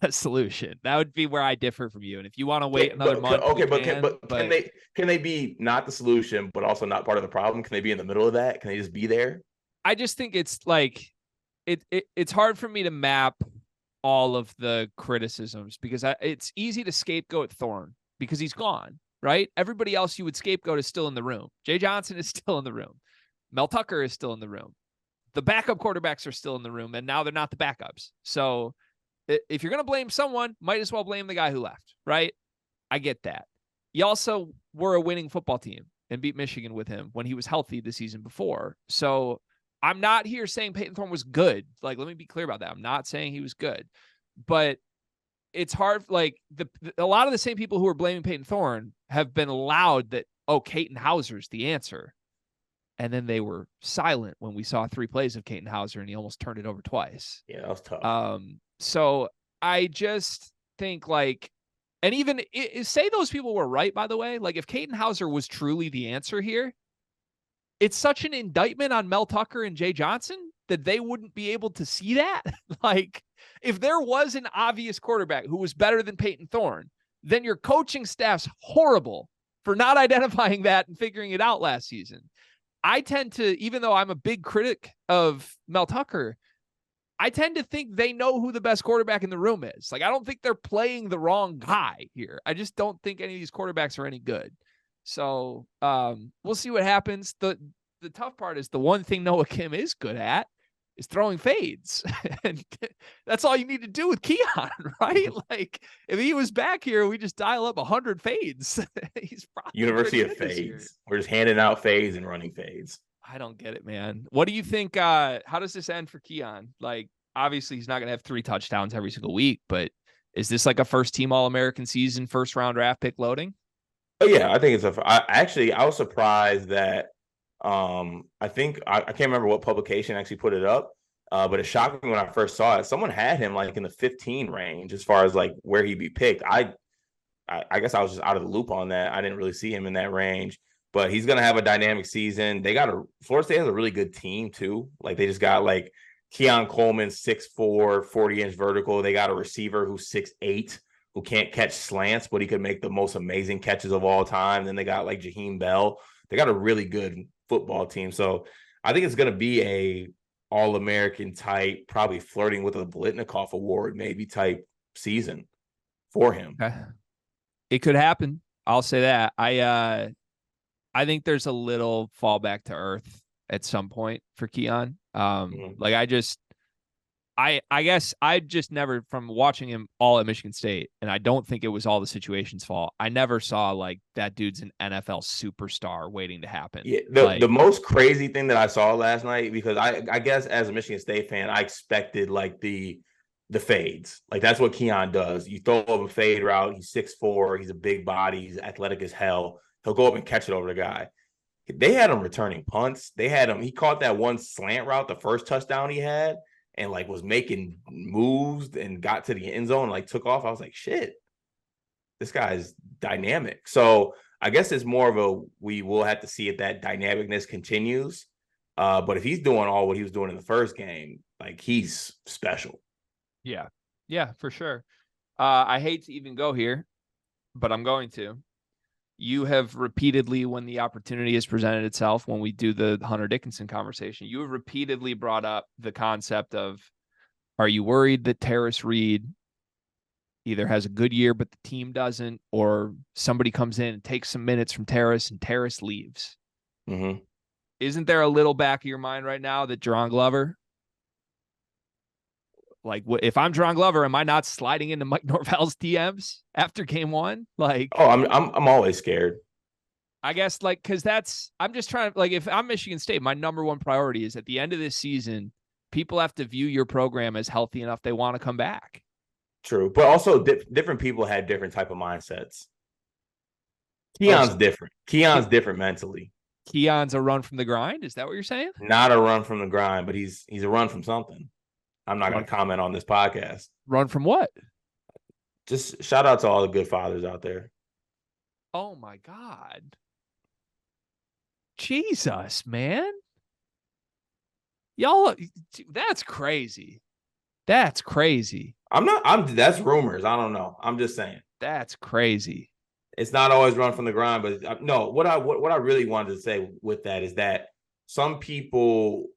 a solution. That would be where I differ from you. And if you want to wait another month, can they be not the solution, but also not part of the problem? Can they be in the middle of that? Can they just be there? I just think it's like it's hard for me to map all of the criticisms because it's easy to scapegoat Thorne because he's gone, right? Everybody else you would scapegoat is still in the room. Jay Johnson is still in the room. Mel Tucker is still in the room. The backup quarterbacks are still in the room, and now they're not the backups. So if you're going to blame someone, might as well blame the guy who left, right? I get that. You also were a winning football team and beat Michigan with him when he was healthy the season before. So I'm not here saying Peyton Thorne was good. Like, let me be clear about that. I'm not saying he was good. But it's hard. Like, a lot of the same people who are blaming Peyton Thorne have been loud that, Katon Hauser's the answer. And then they were silent when we saw 3 plays of Katon Hauser, and he almost turned it over twice. Yeah, that was tough. So I just think and even say those people were right, by the way. Like if Katon Hauser was truly the answer here, it's such an indictment on Mel Tucker and Jay Johnson that they wouldn't be able to see that. Like if there was an obvious quarterback who was better than Peyton Thorne, then your coaching staff's horrible for not identifying that and figuring it out last season. I tend to, even though I'm a big critic of Mel Tucker, I tend to think they know who the best quarterback in the room is. Like, I don't think they're playing the wrong guy here. I just don't think any of these quarterbacks are any good. So we'll see what happens. The tough part is the one thing Noah Kim is good at is throwing fades. And that's all you need to do with Keon, right? Like if he was back here, we just dial up 100 fades. He's probably University of Fades. We're just handing out fades and running fades. I don't get it, man. What do you think? How does this end for Keon? Like, obviously he's not going to have 3 touchdowns every single week, but is this like a first team All-American season, first round draft pick loading? Oh yeah, I think it's I was surprised that I think I can't remember what publication actually put it up, but it shocked me when I first saw it. Someone had him like in the 15 range as far as like where he'd be picked. I guess I was just out of the loop on that. I didn't really see him in that range, but he's gonna have a dynamic season. Florida State has a really good team too. Like they just got like Keon Coleman, 6'4", 40-inch vertical. They got a receiver who's 6'8", who can't catch slants, but he could make the most amazing catches of all time. Then they got like Jaheim Bell. They got a really good football team. So I think it's going to be a All-American type, probably flirting with a Blitnikoff Award maybe type season for him. Okay. It could happen. I'll say that. I think there's a little fall back to earth at some point for Keon. Like I guess I just never, from watching him all at Michigan State, and I don't think it was all the situation's fault. I never saw like that dude's an NFL superstar waiting to happen. Yeah, the most crazy thing that I saw last night, because I guess as a Michigan State fan, I expected like the the fades. Like that's what Keon does. You throw up a fade route. He's 6'4". He's a big body. He's athletic as hell. He'll go up and catch it over the guy. They had him returning punts. They had him. He caught that one slant route, the first touchdown he had, and like was making moves and got to the end zone and like took off. I was like, shit, this guy's dynamic. So I guess it's more of a, we will have to see if that dynamicness continues. But if he's doing all what he was doing in the first game, like he's special. Yeah. Yeah, for sure. I hate to even go here, but I'm going to. You have repeatedly, when the opportunity has presented itself, when we do the Hunter Dickinson conversation, you have repeatedly brought up the concept of, are you worried that Terrace Reed either has a good year, but the team doesn't, or somebody comes in and takes some minutes from Terrace and Terrace leaves? Mm-hmm. Isn't there a little back of your mind right now that Jerron Glover, like, if I'm Jerron Glover, am I not sliding into Mike Norvell's DMs after game one? Like, oh, I'm always scared. I guess, like, because I'm just trying to, like, if I'm Michigan State, my number one priority is at the end of this season, people have to view your program as healthy enough they want to come back. True, but also different people had different type of mindsets. Keon's different. Keon's different mentally. Keon's a run from the grind. Is that what you're saying? Not a run from the grind, but he's a run from something. I'm not going to comment on this podcast. Run from what? Just shout out to all the good fathers out there. Oh my God. Jesus, man. Y'all, that's crazy. That's crazy. That's rumors. I don't know. I'm just saying. That's crazy. It's not always run from the grind, but no, what I really wanted to say with that is that some people,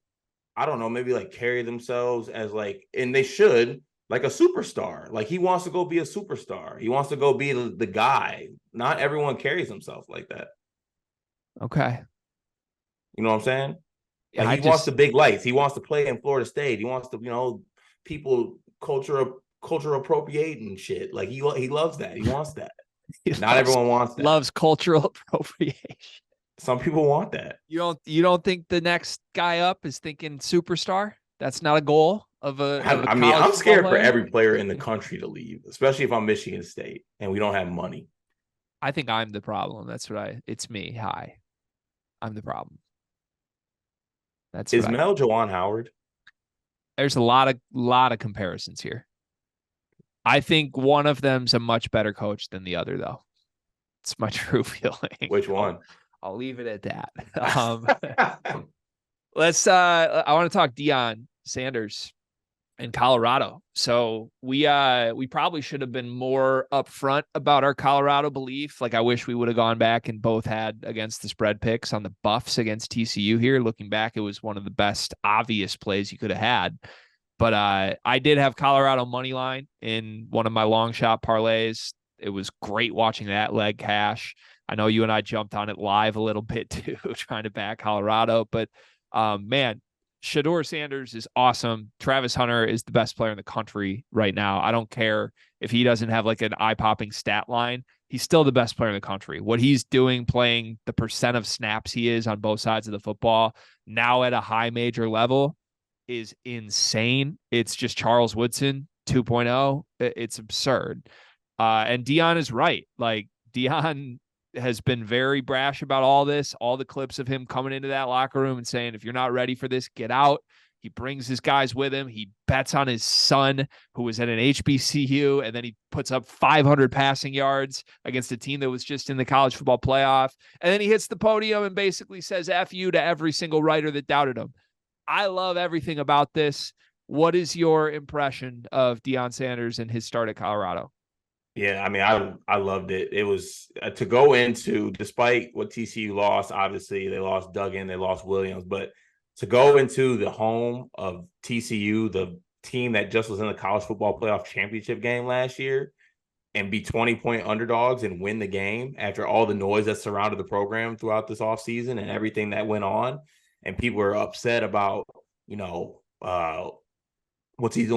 I don't know, maybe like carry themselves as like, and they should, like a superstar. Like he wants to go be a superstar. He wants to go be the guy. Not everyone carries himself like that. Okay. You know what I'm saying? Yeah, like he wants the big lights. He wants to play in Florida State. He wants to, people culture appropriating shit. Like he loves that. He wants that. Not everyone wants that. Loves cultural appropriation. Some people want that. You don't think the next guy up is thinking superstar? That's not a goal of a. I'm scared for every player in the country to leave, especially if I'm Michigan State and we don't have money. I think I'm the problem. It's me. Hi. I'm the problem. Is Mel Jawan Howard? There's a lot of comparisons here. I think one of them's a much better coach than the other, though. It's my true feeling. Which one? I'll leave it at that. I want to talk Deion Sanders in Colorado. So we probably should have been more upfront about our Colorado belief. Like I wish we would have gone back and both had against the spread picks on the Buffs against TCU here. Looking back, it was one of the best obvious plays you could have had. But I did have Colorado money line in one of my long shot parlays. It was great watching that leg cash. I know you and I jumped on it live a little bit too, trying to back Colorado. But man, Shedeur Sanders is awesome. Travis Hunter is the best player in the country right now. I don't care if he doesn't have like an eye-popping stat line. He's still the best player in the country. What he's doing, playing the percent of snaps he is on both sides of the football, now at a high major level, is insane. It's just Charles Woodson 2.0. It's absurd. And Deion is right. Like Deion has been very brash about all this, all the clips of him coming into that locker room and saying, if you're not ready for this, get out. He brings his guys with him. He bets on his son, who was at an HBCU, and then he puts up 500 passing yards against a team that was just in the college football playoff. And then he hits the podium and basically says F you to every single writer that doubted him. I love everything about this. What is your impression of Deion Sanders and his start at Colorado? Yeah, I mean, I loved it. It was to go into, despite what TCU lost, obviously they lost Duggan, they lost Williams, but to go into the home of TCU, the team that just was in the college football playoff championship game last year, and be 20-point underdogs and win the game after all the noise that surrounded the program throughout this offseason and everything that went on. And people were upset about, what's he's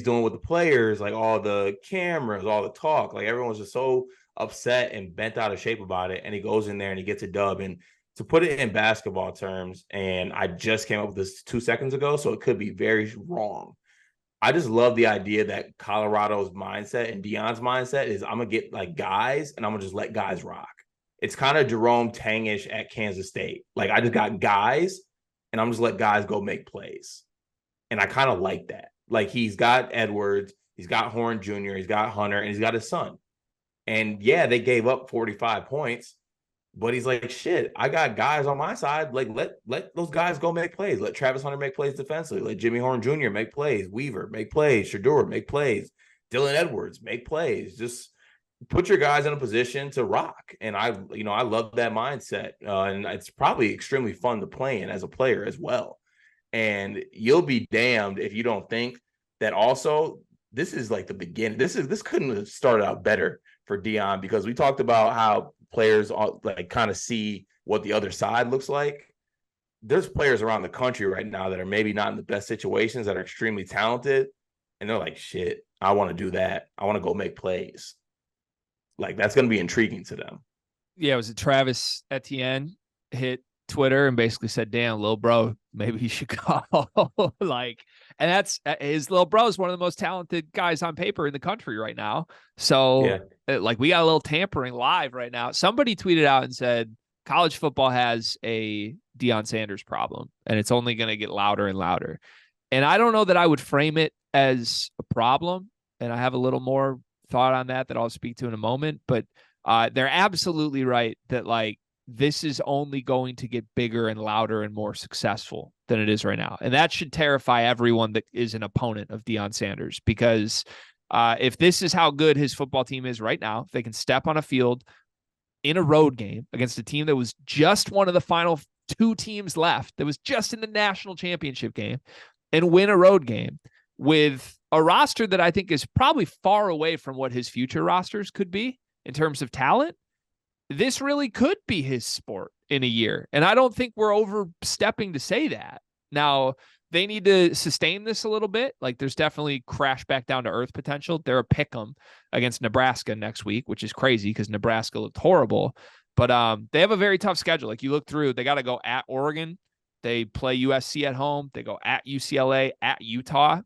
doing with the players, like all the cameras, all the talk, like everyone's just so upset and bent out of shape about it. And he goes in there and he gets a dub. And to put it in basketball terms, and I just came up with this 2 seconds ago, so it could be very wrong. I just love the idea that Colorado's mindset and Deion's mindset is I'm gonna get like guys and I'm gonna just let guys rock. It's kind of Jerome Tangish at Kansas State. Like I just got guys and I'm just let guys go make plays. And I kind of like that. Like he's got Edwards, he's got Horn Jr., he's got Hunter, and he's got his son. And yeah, they gave up 45 points, but he's like, shit, I got guys on my side. Like, let those guys go make plays. Let Travis Hunter make plays defensively. Let Jimmy Horn Jr. make plays. Weaver make plays. Shador make plays. Dylan Edwards make plays. Just put your guys in a position to rock. And I love that mindset. And it's probably extremely fun to play in as a player as well. And you'll be damned if you don't think that also this is like the beginning. This couldn't have started out better for Deion, because we talked about how players like kind of see what the other side looks like. There's players around the country right now that are maybe not in the best situations, that are extremely talented, and they're like, shit, I want to do that. I want to go make plays. Like that's going to be intriguing to them. Yeah, was it Travis Etienne hit Twitter and basically said, damn, little bro, maybe he should go. Like, and that's his little bro is one of the most talented guys on paper in the country right now. So yeah. Like we got a little tampering live right now. Somebody tweeted out and said college football has a Deion Sanders problem and it's only going to get louder and louder. And I don't know that I would frame it as a problem. And I have a little more thought on that I'll speak to in a moment, but they're absolutely right that like this is only going to get bigger and louder and more successful than it is right now. And that should terrify everyone that is an opponent of Deion Sanders, because if this is how good his football team is right now, if they can step on a field in a road game against a team that was just one of the final 2 teams left, that was just in the national championship game, and win a road game with a roster that I think is probably far away from what his future rosters could be in terms of talent, this really could be his sport in a year. And I don't think we're overstepping to say that. Now, they need to sustain this a little bit. Like there's definitely crash back down to earth potential. They're a pick 'em against Nebraska next week, which is crazy because Nebraska looked horrible. But they have a very tough schedule. Like you look through, they got to go at Oregon. They play USC at home. They go at UCLA, at Utah.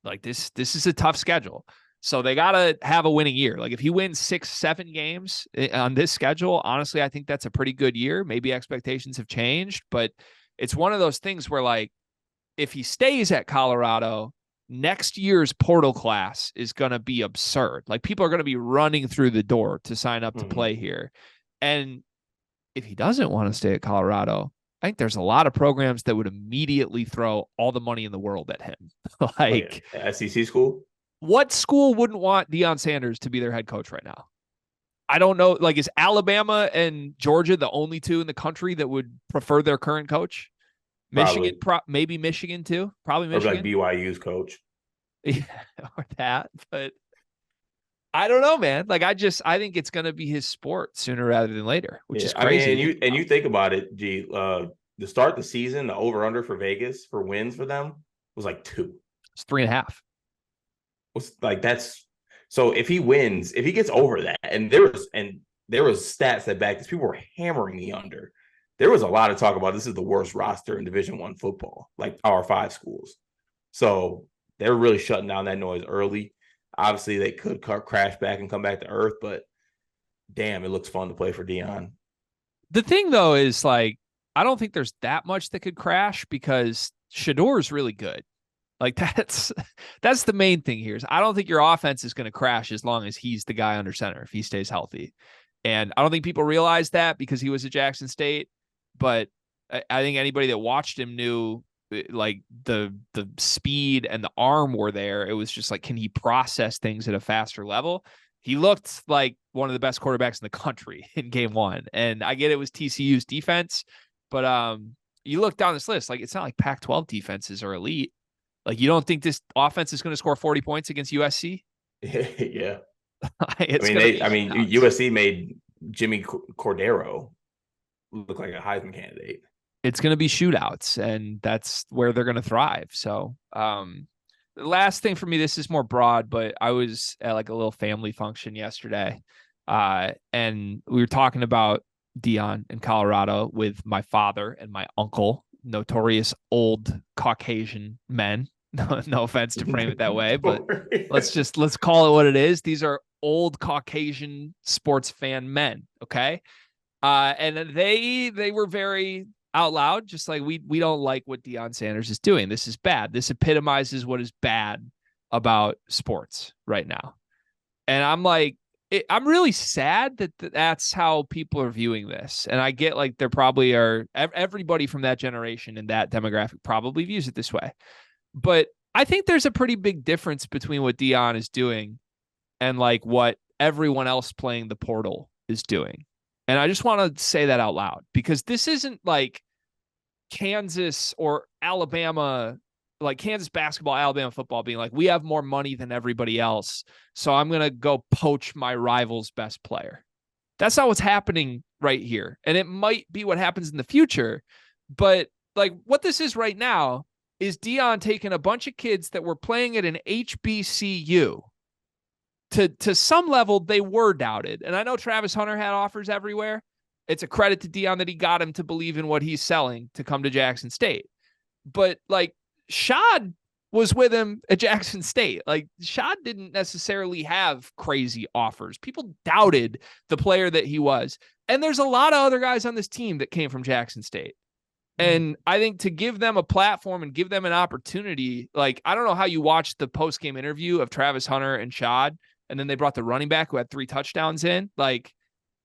Like this is a tough schedule. So they got to have a winning year. Like if he wins 6-7 games on this schedule, honestly, I think that's a pretty good year. Maybe expectations have changed, but it's one of those things where like, if he stays at Colorado, next year's portal class is going to be absurd. Like people are going to be running through the door to sign up to play here. And if he doesn't want to stay at Colorado, I think there's a lot of programs that would immediately throw all the money in the world at him. Like SEC school. What school wouldn't want Deion Sanders to be their head coach right now? I don't know. Like, is Alabama and Georgia the only 2 in the country that would prefer their current coach? Michigan, maybe Michigan too. Probably Michigan. Or like BYU's coach. Yeah, or that. But I don't know, man. Like, I think it's going to be his sport sooner rather than later, which is crazy. I mean, and you think about it, G. To start the season, the over/under for Vegas for wins for them was like 2. It's 3.5. Was like that's so if he wins, if he gets over that, and there was stats that back this, people were hammering the under. There was a lot of talk about this is the worst roster in Division I football, like Power 5 schools. So they're really shutting down that noise early. Obviously, they could crash back and come back to earth, but damn, it looks fun to play for Deion. The thing, though, is like, I don't think there's that much that could crash because Shador is really good. Like that's the main thing here is I don't think your offense is going to crash as long as he's the guy under center, if he stays healthy. And I don't think people realize that because he was at Jackson State. But I think anybody that watched him knew like the speed and the arm were there. It was just like, can he process things at a faster level? He looked like one of the best quarterbacks in the country in game 1. And I get it was TCU's defense, but you look down this list, like it's not like Pac-12 defenses are elite. Like you don't think this offense is going to score 40 points against USC? Yeah. USC USC made Jimmy Cordero look like a Heisman candidate. It's going to be shootouts, and that's where they're going to thrive. So the last thing for me, this is more broad, but I was at like a little family function yesterday, and we were talking about Deion in Colorado with my father and my uncle, notorious old Caucasian men No offense to frame it that way, but let's call it what it is. These are old Caucasian sports fan men. Okay. And they were very out loud, just like we don't like what Deion Sanders is doing. This is bad. This epitomizes what is bad about sports right now. And I'm like, I'm really sad that that's how people are viewing this. And I get like there probably are everybody from that generation and that demographic probably views it this way. But I think there's a pretty big difference between what Deion is doing and like what everyone else playing the portal is doing. And I just want to say that out loud because this isn't like Kansas or Alabama, like Kansas basketball, Alabama football being like, we have more money than everybody else, so I'm going to go poach my rival's best player. That's not what's happening right here. And it might be what happens in the future. But like what this is right now is Deion taking a bunch of kids that were playing at an HBCU. To some level, they were doubted. And I know Travis Hunter had offers everywhere. It's a credit to Deion that he got him to believe in what he's selling to come to Jackson State. But like Shad was with him at Jackson State. Like Shad didn't necessarily have crazy offers. People doubted the player that he was. And there's a lot of other guys on this team that came from Jackson State. And I think to give them a platform and give them an opportunity, like, I don't know how you watched the post-game interview of Travis Hunter and Shad, and then they brought the running back who had 3 touchdowns in. Like,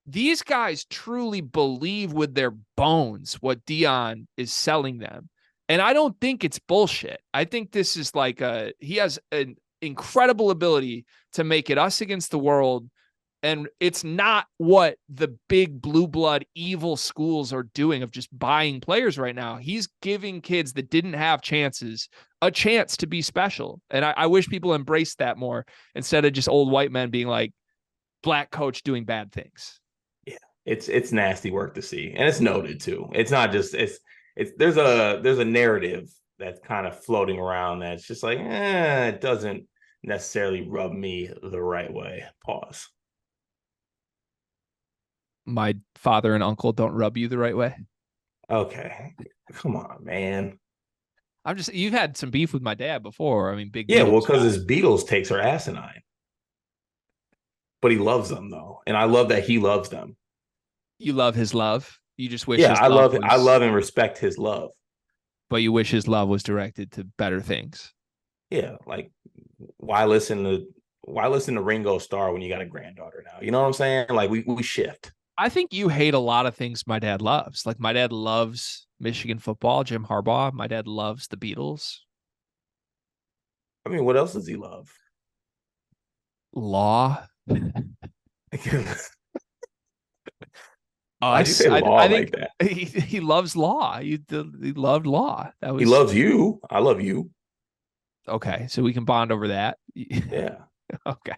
these guys truly believe with their bones what Deion is selling them. And I don't think it's bullshit. I think this is like he has an incredible ability to make it us against the world. And it's not what the big blue blood evil schools are doing of just buying players right now. He's giving kids that didn't have chances a chance to be special. And I wish people embraced that more instead of just old white men being like, black coach doing bad things. Yeah, it's nasty work to see. And it's noted too. It's not just there's a narrative that's kind of floating around that's just like, it doesn't necessarily rub me the right way. Pause. My father and uncle don't rub you the right way. Okay. Come on, man. You've had some beef with my dad before. I mean, big. Yeah, well, because his Beatles takes are asinine. But he loves them though. And I love that he loves them. You love his love. You just wish. Yeah, I love and respect his love. But you wish his love was directed to better things. Yeah, like why listen to Ringo Starr when you got a granddaughter now? You know what I'm saying? Like we shift. I think you hate a lot of things my dad loves. Like my dad loves Michigan football, Jim Harbaugh. My dad loves the Beatles. I mean, what else does he love? Law. Why'd you say law I think like that? He loves law. He loved law. He loves you. I love you. Okay, so we can bond over that. Yeah. Okay.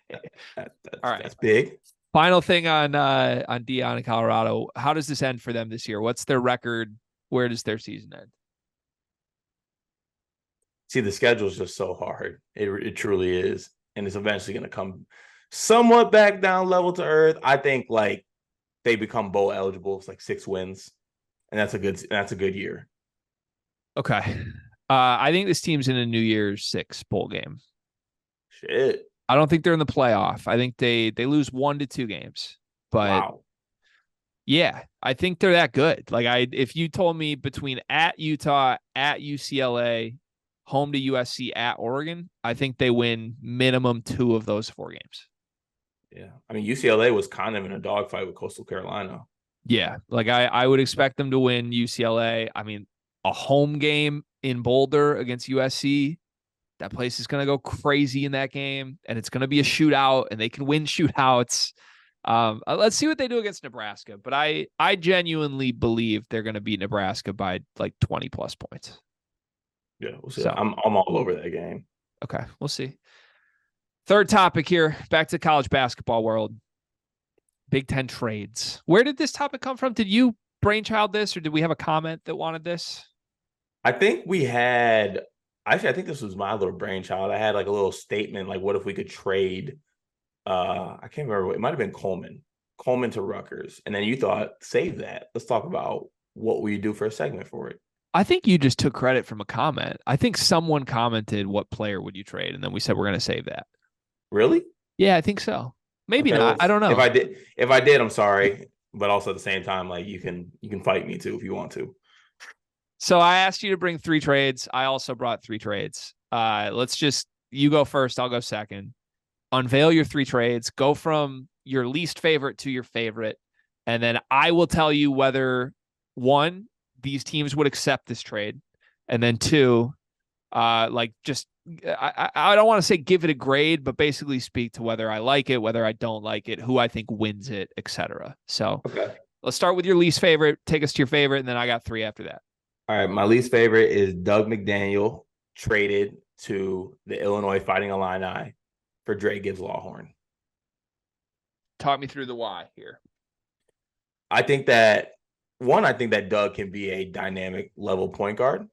All right. That's big. Final thing on Deion in Colorado. How does this end for them this year? What's their record? Where does their season end? See, the schedule is just so hard. It truly is. And it's eventually going to come somewhat back down level to earth. I think like they become bowl eligible. It's like 6 wins. And that's a good year. Okay. I think this team's in a New Year's 6 bowl game. Shit. I don't think they're in the playoff. I think they lose 1 to 2 games. But wow. Yeah, I think they're that good. Like if you told me between at Utah, at UCLA, home to USC, at Oregon, I think they win minimum 2 of those 4 games. Yeah. I mean, UCLA was kind of in a dogfight with Coastal Carolina. Yeah. Like I would expect them to win UCLA. I mean, a home game in Boulder against USC, that place is going to go crazy in that game, and it's going to be a shootout, and they can win shootouts. Let's see what they do against Nebraska, but I genuinely believe they're going to beat Nebraska by like 20 plus points. Yeah, we'll see. So, I'm all over that game. Okay, we'll see. Third topic here, back to college basketball world. Big Ten trades. Where did this topic come from? Did you brainchild this, or did we have a comment that wanted this? I think we had. Actually, I think this was my little brainchild. I had like a little statement, like, what if we could trade? I can't remember. It might have been Coleman to Rutgers. And then you thought, save that. Let's talk about what we do for a segment for it. I think you just took credit from a comment. I think someone commented, what player would you trade? And then we said, we're going to save that. Really? Yeah, I think so. Maybe Okay, not. well, I don't if know. I did, I'm sorry. But also at the same time, like you can fight me too if you want to. So I asked you to bring 3 trades. I also brought 3 trades. You go first. I'll go second. Unveil your 3 trades. Go from your least favorite to your favorite. And then I will tell you whether, 1, these teams would accept this trade. And then 2, I don't want to say give it a grade, but basically speak to whether I like it, whether I don't like it, who I think wins it, etc. So Okay. let's start with your least favorite. Take us to your favorite, and then I got 3 after that. All right. My least favorite is Doug McDaniel traded to the Illinois Fighting Illini for Dre Gibbs-Lawhorn. Talk me through the why here. I think that Doug can be a dynamic level point guard.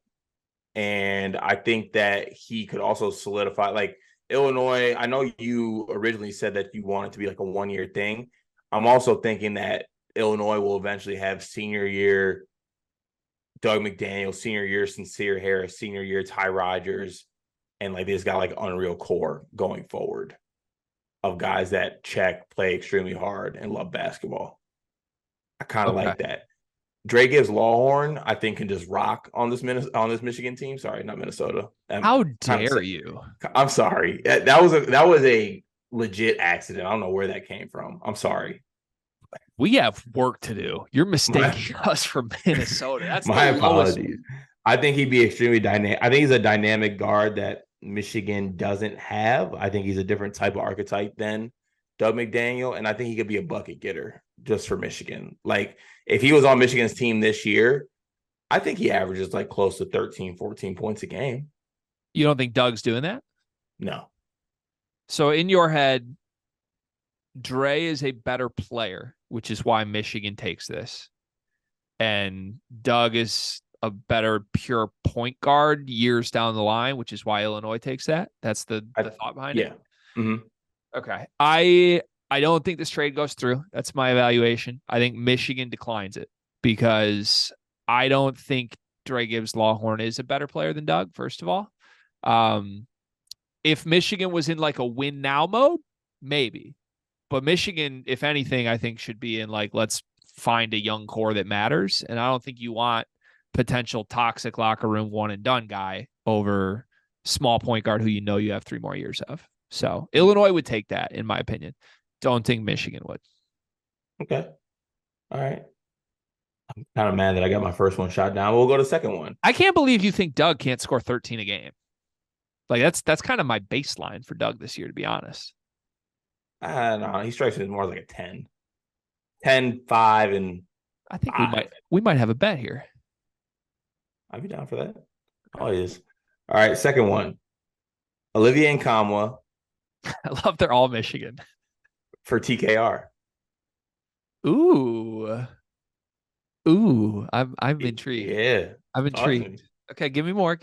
And I think that he could also solidify, like, Illinois. I know you originally said that you want it to be like a 1-year thing. I'm also thinking that Illinois will eventually have senior year Doug McDaniel, senior year Sincere Harris, senior year Ty Rodgers, and like this got like unreal core going forward of guys that play extremely hard, and love basketball. I kind of like that. Dre Gibbs-Lawhorn, I think, can just rock on this Michigan team. Sorry, not Minnesota. How dare you? I'm sorry. That was a legit accident. I don't know where that came from. I'm sorry. We have work to do. You're mistaking us for Minnesota. That's my apologies. I think he'd be extremely dynamic. I think he's a dynamic guard that Michigan doesn't have. I think he's a different type of archetype than Doug McDaniel, and I think he could be a bucket getter just for Michigan. Like, if he was on Michigan's team this year, I think he averages like close to 13, 14 points a game. You don't think Doug's doing that? No. So in your head, Dre is a better player, which is why Michigan takes this. And Doug is a better pure point guard years down the line, which is why Illinois takes that. That's the thought behind it. Yeah. Mm-hmm. Okay. I don't think this trade goes through. That's my evaluation. I think Michigan declines it because I don't think Dre Gibbs-Lawhorn is a better player than Doug, first of all. If Michigan was in like a win now mode, maybe. But Michigan, if anything, I think should be in like, let's find a young core that matters. And I don't think you want potential toxic locker room one and done guy over small point guard who you have 3 more years of. So Illinois would take that, in my opinion. Don't think Michigan would. Okay. All right. I'm kind of mad that I got my first one shot down. We'll go to the second one. I can't believe you think Doug can't score 13 a game. Like, that's kind of my baseline for Doug this year, to be honest. No, he strikes me as more like a 10. 10, 5, and I think we might have a bet here. I'd be down for that. Oh, he is. All right, second one. Olivier Nkamwa. I love they're all Michigan. For TKR. Ooh, I'm intrigued. Yeah. I'm intrigued. Okay, give me more.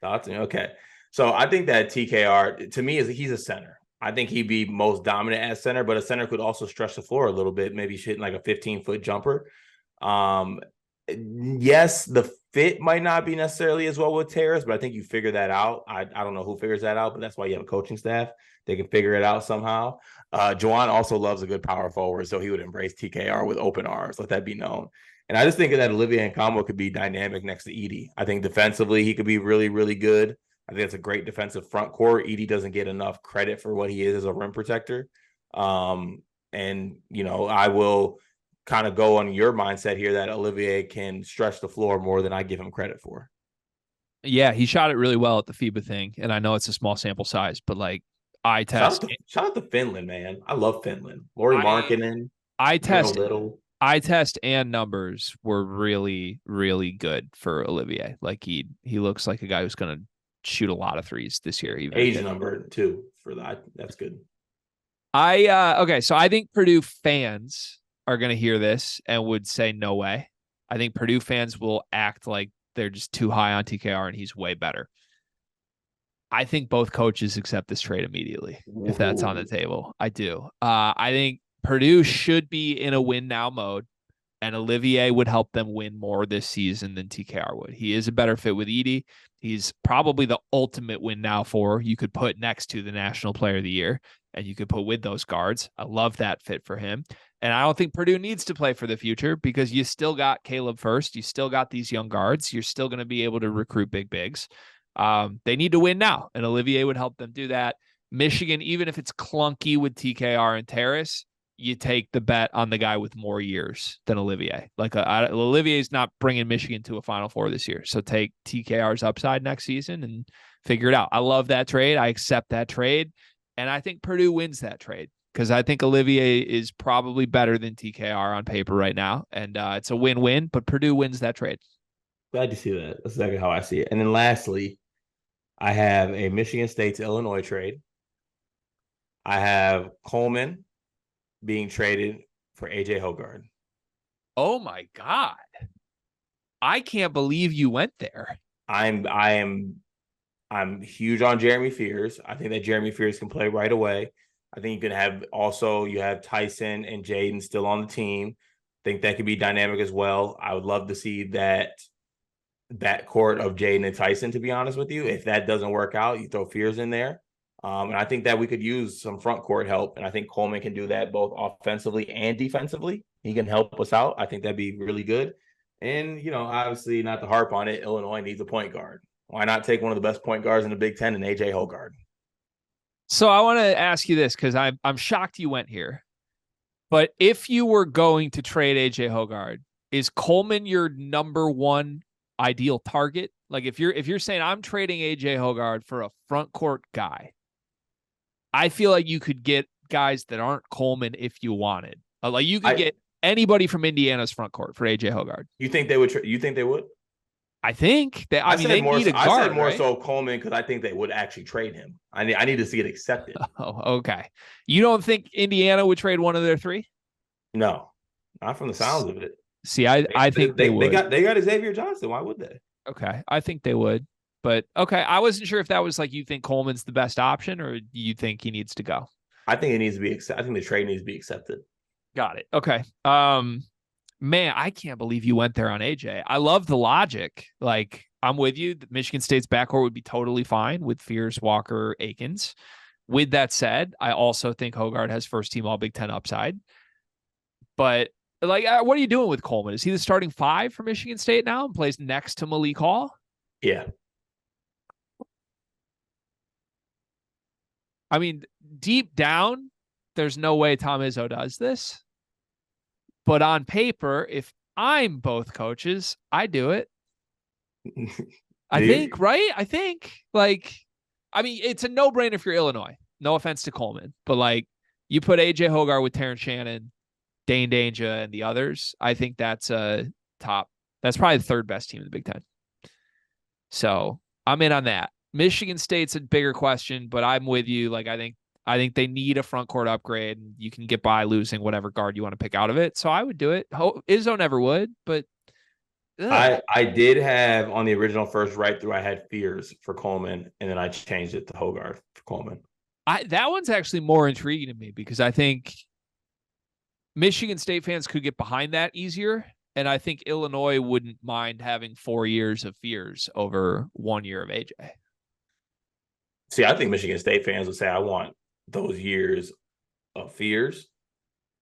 Talk to me. Okay. So I think that TKR, to me, he's a center. I think he'd be most dominant at center, but a center could also stretch the floor a little bit, maybe hitting like a 15-foot jumper. Yes, the fit might not be necessarily as well with Terrace, but I think you figure that out. I don't know who figures that out, but that's why you have a coaching staff. They can figure it out somehow. Juwan also loves a good power forward, so he would embrace TKR with open arms. Let that be known. And I just think that Olivier Nkamwa could be dynamic next to Edey. I think defensively, he could be really, really good. I think it's a great defensive front court. Edey doesn't get enough credit for what he is as a rim protector. And, I will kind of go on your mindset here that Olivier can stretch the floor more than I give him credit for. Yeah, he shot it really well at the FIBA thing. And I know it's a small sample size, but like eye test. Shout out to Finland, man. I love Finland. Lauri Markkanen. Eye test and numbers were really, really good for Olivier. Like he looks like a guy who's going to shoot a lot of threes this year. Even age number too for that. That's good. Okay. So I think Purdue fans are going to hear this and would say, no way. I think Purdue fans will act like they're just too high on TKR and he's way better. I think both coaches accept this trade immediately. If that's on the table. I do. I think Purdue should be in a win now mode. And Olivier would help them win more this season than TKR would. He is a better fit with Edey. He's probably the ultimate win now for you could put next to the National Player of the Year, and you could put with those guards. I love that fit for him. And I don't think Purdue needs to play for the future because you still got Caleb First. You still got these young guards. You're still going to be able to recruit big bigs. They need to win now, and Olivier would help them do that. Michigan, even if it's clunky with TKR and Terrace, you take the bet on the guy with more years than Olivier. Like Olivier's not bringing Michigan to a Final Four this year. So take TKR's upside next season and figure it out. I love that trade. I accept that trade. And I think Purdue wins that trade because I think Olivier is probably better than TKR on paper right now. And it's a win-win, but Purdue wins that trade. Glad to see that. That's exactly how I see it. And then lastly, I have a Michigan State to Illinois trade. I have Coleman being traded for AJ Hoggard. Oh my God. I can't believe you went there. I'm huge on Jeremy Fears. I think that Jeremy Fears can play right away. I think you have Tyson and Jaden still on the team. I think that could be dynamic as well. I would love to see that court of Jaden and Tyson, to be honest with you. If that doesn't work out, you throw Fears in there. And I think that we could use some front court help. And I think Coleman can do that both offensively and defensively. He can help us out. I think that'd be really good. And, obviously not to harp on it, Illinois needs a point guard. Why not take one of the best point guards in the Big Ten and AJ Hoggard? So I want to ask you this because I'm shocked you went here. But if you were going to trade AJ Hoggard, is Coleman your number one ideal target? Like if you're saying I'm trading AJ Hoggard for a front court guy, I feel like you could get guys that aren't Coleman if you wanted. Like you could get anybody from Indiana's front court for AJ Hoggard. You think they would? You think they would? I think that. I mean, they need a guard. I said more right? so Coleman because I think they would actually trade him. I need to see it accepted. Oh, okay. You don't think Indiana would trade one of their three? No, not from the sounds of it. See, I think they would. They got Xavier Johnson. Why would they? Okay, I think they would. But okay, I wasn't sure if that was like you think Coleman's the best option or you think he needs to go. I think it needs to be accepted. I think the trade needs to be accepted. Got it. Okay. Man, I can't believe you went there on AJ. I love the logic. Like, I'm with you. Michigan State's backcourt would be totally fine with Fears, Walker, Akins. With that said, I also think Hoggard has first team All Big Ten upside. But like, what are you doing with Coleman? Is he the starting five for Michigan State now and plays next to Malik Hall? Yeah. I mean, deep down, there's no way Tom Izzo does this. But on paper, if I'm both coaches, I do it. I think, right? I think, it's a no-brainer if you're Illinois. No offense to Coleman. But, you put A.J. Hoggard with Terrence Shannon, Dane Danger, and the others, I think that's a top. That's probably the third best team in the Big Ten. So, I'm in on that. Michigan State's a bigger question, but I'm with you. I think they need a front court upgrade, and you can get by losing whatever guard you want to pick out of it. So I would do it. Izzo never would, but I did have on the original first right through. I had Fears for Coleman, and then I changed it to Hoggard for Coleman. That one's actually more intriguing to me because I think Michigan State fans could get behind that easier, and I think Illinois wouldn't mind having 4 years of Fears over 1 year of AJ. See, I think Michigan State fans would say, I want those years of Fears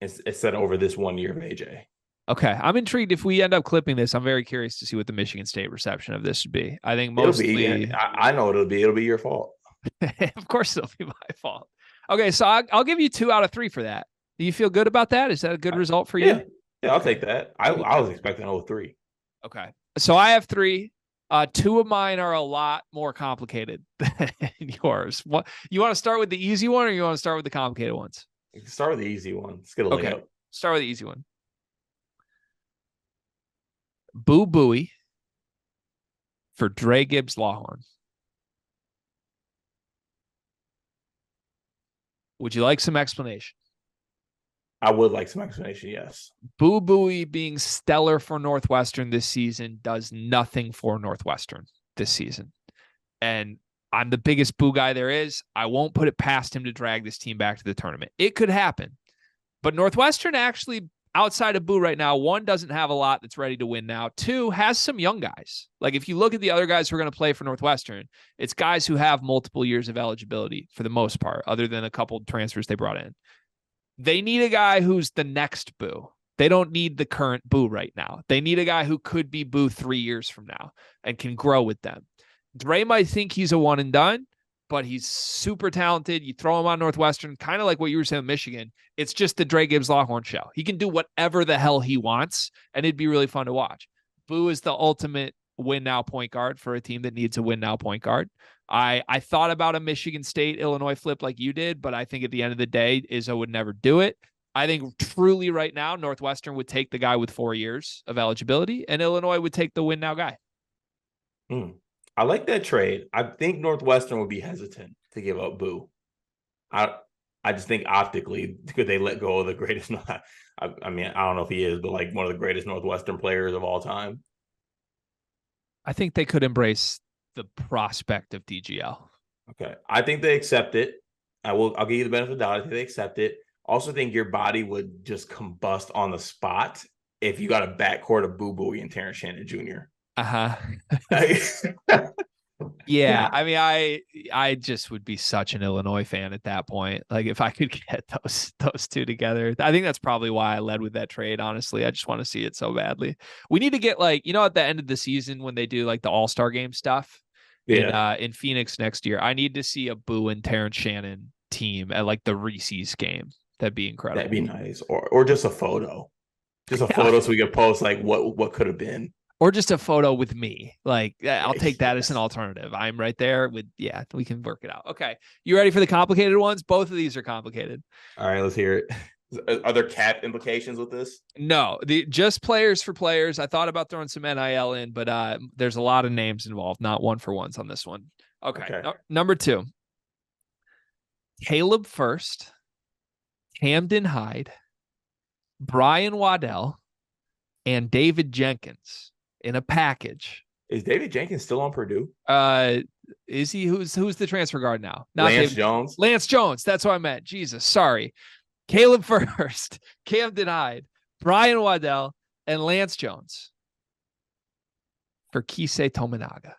instead of over this 1 year of AJ. Okay. I'm intrigued. If we end up clipping this, I'm very curious to see what the Michigan State reception of this would be. I think mostly... I know it'll be. It'll be your fault. Of course it'll be my fault. Okay, so I'll give you 2 out of 3 for that. Do you feel good about that? Is that a good result for you? Yeah, I'll take that. I was expecting 0-3. Okay. So I have 3. 2 of mine are a lot more complicated than yours. What you want to start with the easy one or you want to start with the complicated ones? You can start with the easy one. Let's get a layup. Start with the easy one. Boo Booey for Dre Gibbs-Lawhorn. Would you like some explanation? I would like some explanation, yes. Boo Booey being stellar for Northwestern this season does nothing for Northwestern this season. And I'm the biggest Boo guy there is. I won't put it past him to drag this team back to the tournament. It could happen. But Northwestern actually, outside of Boo right now, one, doesn't have a lot that's ready to win now. Two, has some young guys. Like if you look at the other guys who are going to play for Northwestern, it's guys who have multiple years of eligibility for the most part, other than a couple transfers they brought in. They need a guy who's the next Boo. They don't need the current Boo right now. They need a guy who could be Boo 3 years from now and can grow with them. Dre might think he's a one and done, but he's super talented. You throw him on Northwestern, kind of like what you were saying with Michigan. It's just the Dre Gibbs-Lawhorn show. He can do whatever the hell he wants, and it'd be really fun to watch. Boo is the ultimate win-now point guard for a team that needs a win-now point guard. I thought about a Michigan State, Illinois flip like you did, but I think at the end of the day, Izzo would never do it. I think truly right now, Northwestern would take the guy with 4 years of eligibility, and Illinois would take the win-now guy. I like that trade. I think Northwestern would be hesitant to give up Boo. I just think optically, could they let go of the greatest? I mean, I don't know if he is, but like one of the greatest Northwestern players of all time. I think they could embrace the prospect of DGL. Okay, I think they accept it. I'll give you the benefit of the doubt. I think they accept it. Also, think your body would just combust on the spot if you got a backcourt of Boo Buie and Terrence Shannon Jr. Yeah, I mean, I just would be such an Illinois fan at that point. Like if I could get those two together, I think that's probably why I led with that trade. Honestly, I just want to see it so badly. We need to get like, at the end of the season when they do like the All-Star game stuff in Phoenix next year, I need to see a Boo and Terrence Shannon team at like the Reese's game. That'd be incredible. That'd be nice, or just a photo, photo so we could post like what could have been. Or just a photo with me. Like, I'll take that as an alternative. I'm right there with, we can work it out. Okay. You ready for the complicated ones? Both of these are complicated. All right, let's hear it. Are there cap implications with this? No, just players for players. I thought about throwing some NIL in, but there's a lot of names involved, not one for ones on this one. Okay. Number 2. Caleb First, Camden Hyde, Brian Waddell, and David Jenkins. In a package. Is David Jenkins still on Purdue? Is he? Who's the transfer guard now? Lance Jones. Lance Jones. That's what I meant. Jesus, sorry. Caleb First, Camden Hyde, Brian Waddell, and Lance Jones for Kisei Tominaga.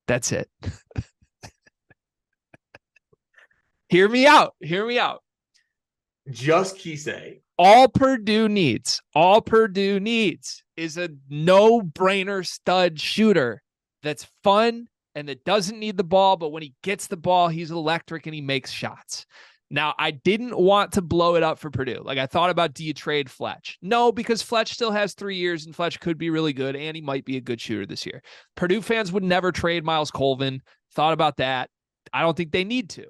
That's it. Hear me out. Just Kisei. All Purdue needs is a no-brainer stud shooter that's fun and that doesn't need the ball, but when he gets the ball, he's electric and he makes shots. Now, I didn't want to blow it up for Purdue. Like, I thought about, do you trade Fletch? No, because Fletch still has 3 years and Fletch could be really good and he might be a good shooter this year. Purdue fans would never trade Miles Colvin. Thought about that. I don't think they need to.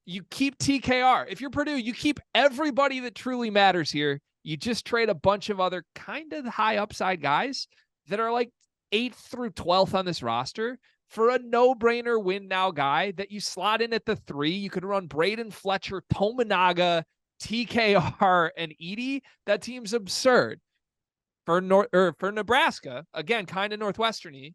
You keep TKR. If you're Purdue, you keep everybody that truly matters here. You just trade a bunch of other kind of high upside guys that are like 8th through 12th on this roster for a no-brainer win now guy that you slot in at the 3. You could run Braden Fletcher, Tominaga, TKR, and Edey. That team's absurd. For Nebraska, again, kind of Northwestern-y.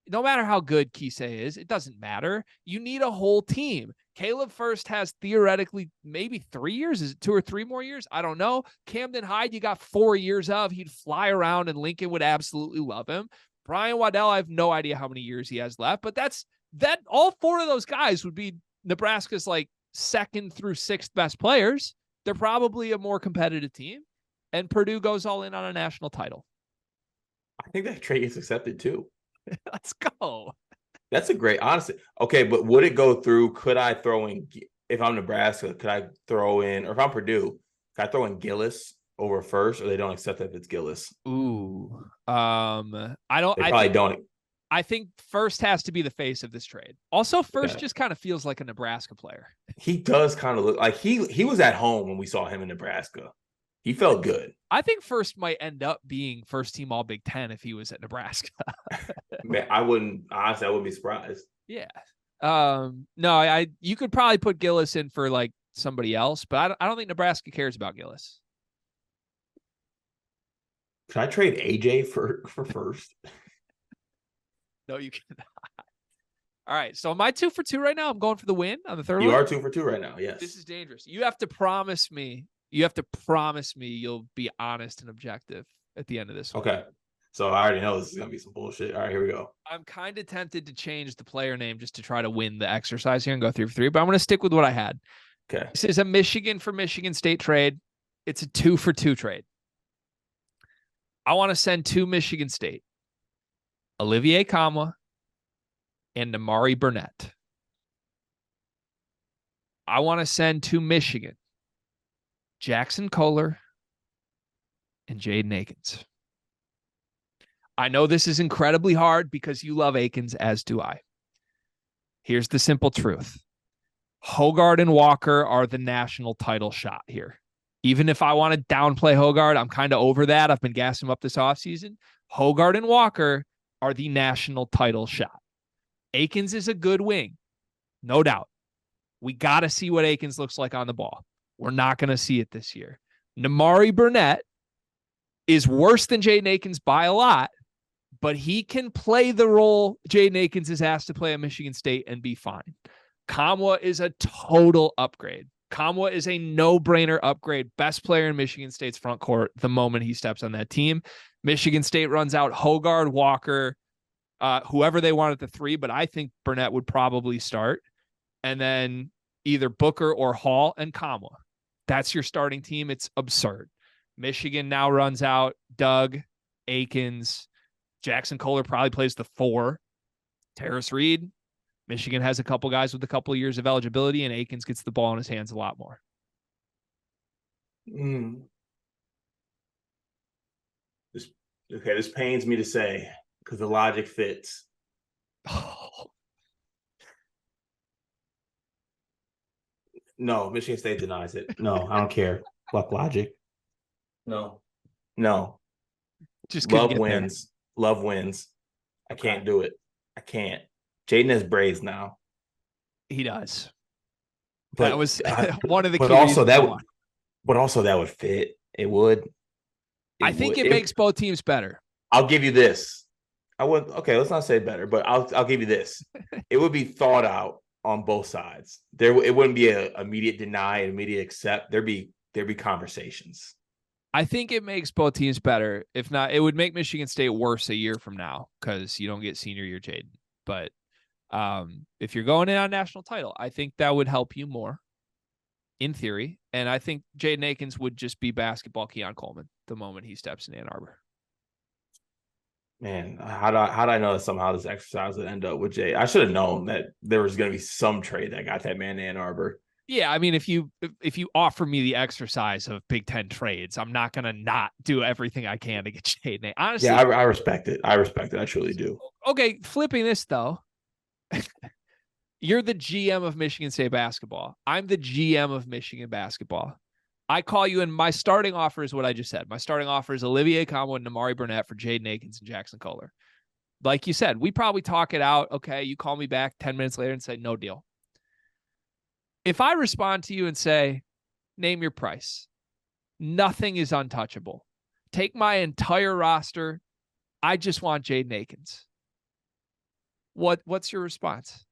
No matter how good Kisei is, it doesn't matter. You need a whole team. Caleb First has theoretically maybe 3 years. Is it 2 or 3 more years? I don't know. Camden Hyde, you got 4 years of. He'd fly around and Lincoln would absolutely love him. Brian Waddell, I have no idea how many years he has left, but that all 4 of those guys would be Nebraska's like 2nd through 6th best players. They're probably a more competitive team, and Purdue goes all in on a national title. I think that trade gets accepted too. Let's go. That's a great, honestly. Okay, but would it go through? Could I throw in, if I'm Nebraska, could I throw in, or if I'm Purdue, could I throw in Gillis over First, or they don't accept that if it's Gillis? Ooh. I don't. They probably don't. I think First has to be the face of this trade. Also, First just kind of feels like a Nebraska player. He does kind of look like he was at home when we saw him in Nebraska. He felt good. I think First might end up being first team All Big Ten if he was at Nebraska. Man, I wouldn't be surprised. Yeah. No, you could probably put Gillis in for like somebody else, but I don't think Nebraska cares about Gillis. Can I trade AJ for First? No, you cannot. All right. So am I 2 for 2 right now? I'm going for the win on the third one. You are 2 for 2 right now. Yes. This is dangerous. You have to promise me You have to promise me you'll be honest and objective at the end of this one. Okay. So I already know this is going to be some bullshit. All right, here we go. I'm kind of tempted to change the player name just to try to win the exercise here and go 3 for 3, but I'm going to stick with what I had. Okay. This is a Michigan for Michigan State trade. It's a 2 for 2 trade. I want to send to Michigan State Olivier Kamwa and Namari Burnett. I want to send to Michigan Jackson Kohler and Jaden Akins. I know this is incredibly hard because you love Akins, as do I. Here's the simple truth. Hogard and Walker are the national title shot here. Even if I want to downplay Hogard, I'm kind of over that. I've been gassing him up this offseason. Hogard and Walker are the national title shot. Akins is a good wing, no doubt. We got to see what Akins looks like on the ball. We're not going to see it this year. Namari Burnett is worse than Jaden Akins by a lot, but he can play the role Jaden Akins is asked to play at Michigan State and be fine. Kamwa is a total upgrade. Kamwa is a no-brainer upgrade. Best player in Michigan State's front court the moment he steps on that team. Michigan State runs out Hogard, Walker, whoever they want at the 3, but I think Burnett would probably start. And then either Booker or Hall and Kamwa. That's your starting team. It's absurd. Michigan now runs out Doug, Akins, Jackson Kohler probably plays the 4. Terrace Reed. Michigan has a couple guys with a couple of years of eligibility, and Akins gets the ball in his hands a lot more. This pains me to say because the logic fits. No, Michigan State denies it. No, I don't care. Fuck logic. No. Just love wins. There. Love wins. I can't do it. I can't. Jaden has braids now. He does. But that was one of the. But also that would fit. It would. I think it makes both teams better. I'll give you this. Okay, let's not say better, but I'll give you this. It would be thought out on both sides. It wouldn't be an immediate deny, immediate accept. There'd be conversations. I think it makes both teams better. If not, it would make Michigan State worse a year from now because you don't get senior year Jaden. But if you're going in on a national title, I think that would help you more in theory. And I think Jaden Akins would just be basketball Keon Coleman the moment he steps in Ann Arbor. Man, how do I know that somehow this exercise would end up with Jay? I should have known that there was going to be some trade that got that man to Ann Arbor. Yeah, I mean, if you offer me the exercise of Big Ten trades, I'm not going to not do everything I can to get Jaden. Honestly, yeah, I respect it. I truly do. Okay, flipping this though, you're the GM of Michigan State basketball. I'm the GM of Michigan basketball. I call you, and my starting offer is what I just said. My starting offer is Olivier Kamwa and Namari Burnett for Jaden Akins and Jackson Kohler. Like you said, we probably talk it out. Okay, you call me back 10 minutes later and say, no deal. If I respond to you and say, name your price, nothing is untouchable. Take my entire roster. I just want Jaden Akins. What's your response?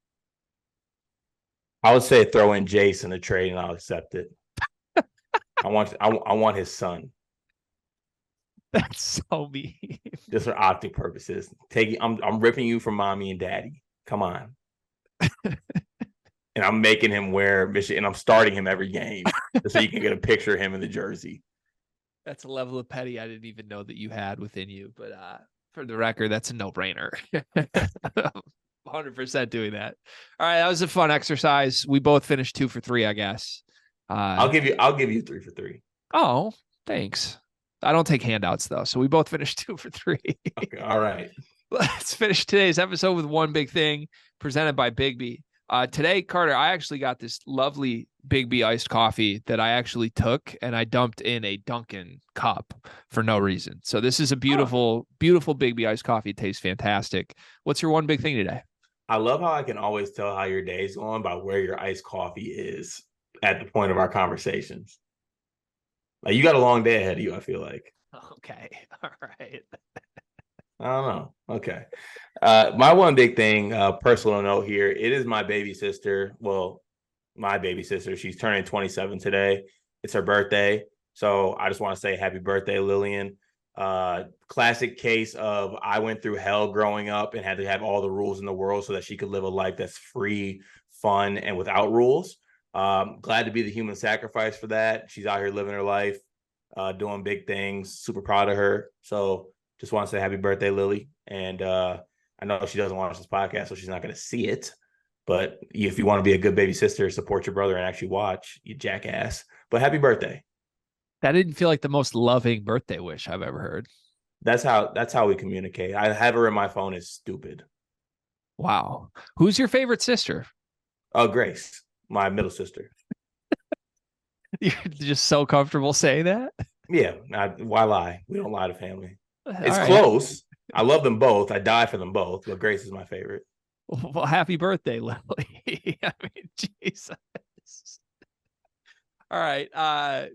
I would say throw in Jace in the trade and I'll accept it. I want his son. That's so mean. Just for optic purposes. I'm ripping you from mommy and daddy. Come on. And I'm making him wear Michigan, and I'm starting him every game so you can get a picture of him in the jersey. That's a level of petty I didn't even know that you had within you. But for the record, that's a no-brainer. 100% doing that. All right, that was a fun exercise. We both finished 2 for 3, I guess. I'll give you 3 for 3. Oh, thanks. I don't take handouts though, so we both finished 2 for 3. Okay, all right. Let's finish today's episode with one big thing presented by Bigby. Today, Carter, I actually got this lovely Bigby iced coffee that I actually took and I dumped in a Dunkin' cup for no reason. So this is a beautiful, beautiful Bigby iced coffee. It tastes fantastic. What's your one big thing today? I love how I can always tell how your day's going by where your iced coffee is at the point of our conversations. Like you got a long day ahead of you, I feel like. Okay. All right. I don't know. Okay. My one big thing, personal note here, it is my baby sister. Well, my baby sister. She's turning 27 today. It's her birthday. So I just want to say happy birthday, Lillian. Classic case of I went through hell growing up and had to have all the rules in the world so that she could live a life that's free, fun, and without rules. Glad to be the human sacrifice for that. She's out here living her life, doing big things. Super proud of her. So just want to say happy birthday, Lily. And I know she doesn't watch this podcast, so she's not going to see it. But if you want to be a good baby sister, support your brother and actually watch, you jackass. But happy birthday. That didn't feel like the most loving birthday wish I've ever heard. That's how we communicate. I have her in my phone as stupid. Wow. Who's your favorite sister? Grace, my middle sister. You're just so comfortable saying that? Yeah. Why lie? We don't lie to family. It's right. close. I love them both. I die for them both, but Grace is my favorite. Well, happy birthday, Lily. I mean, Jesus. All right.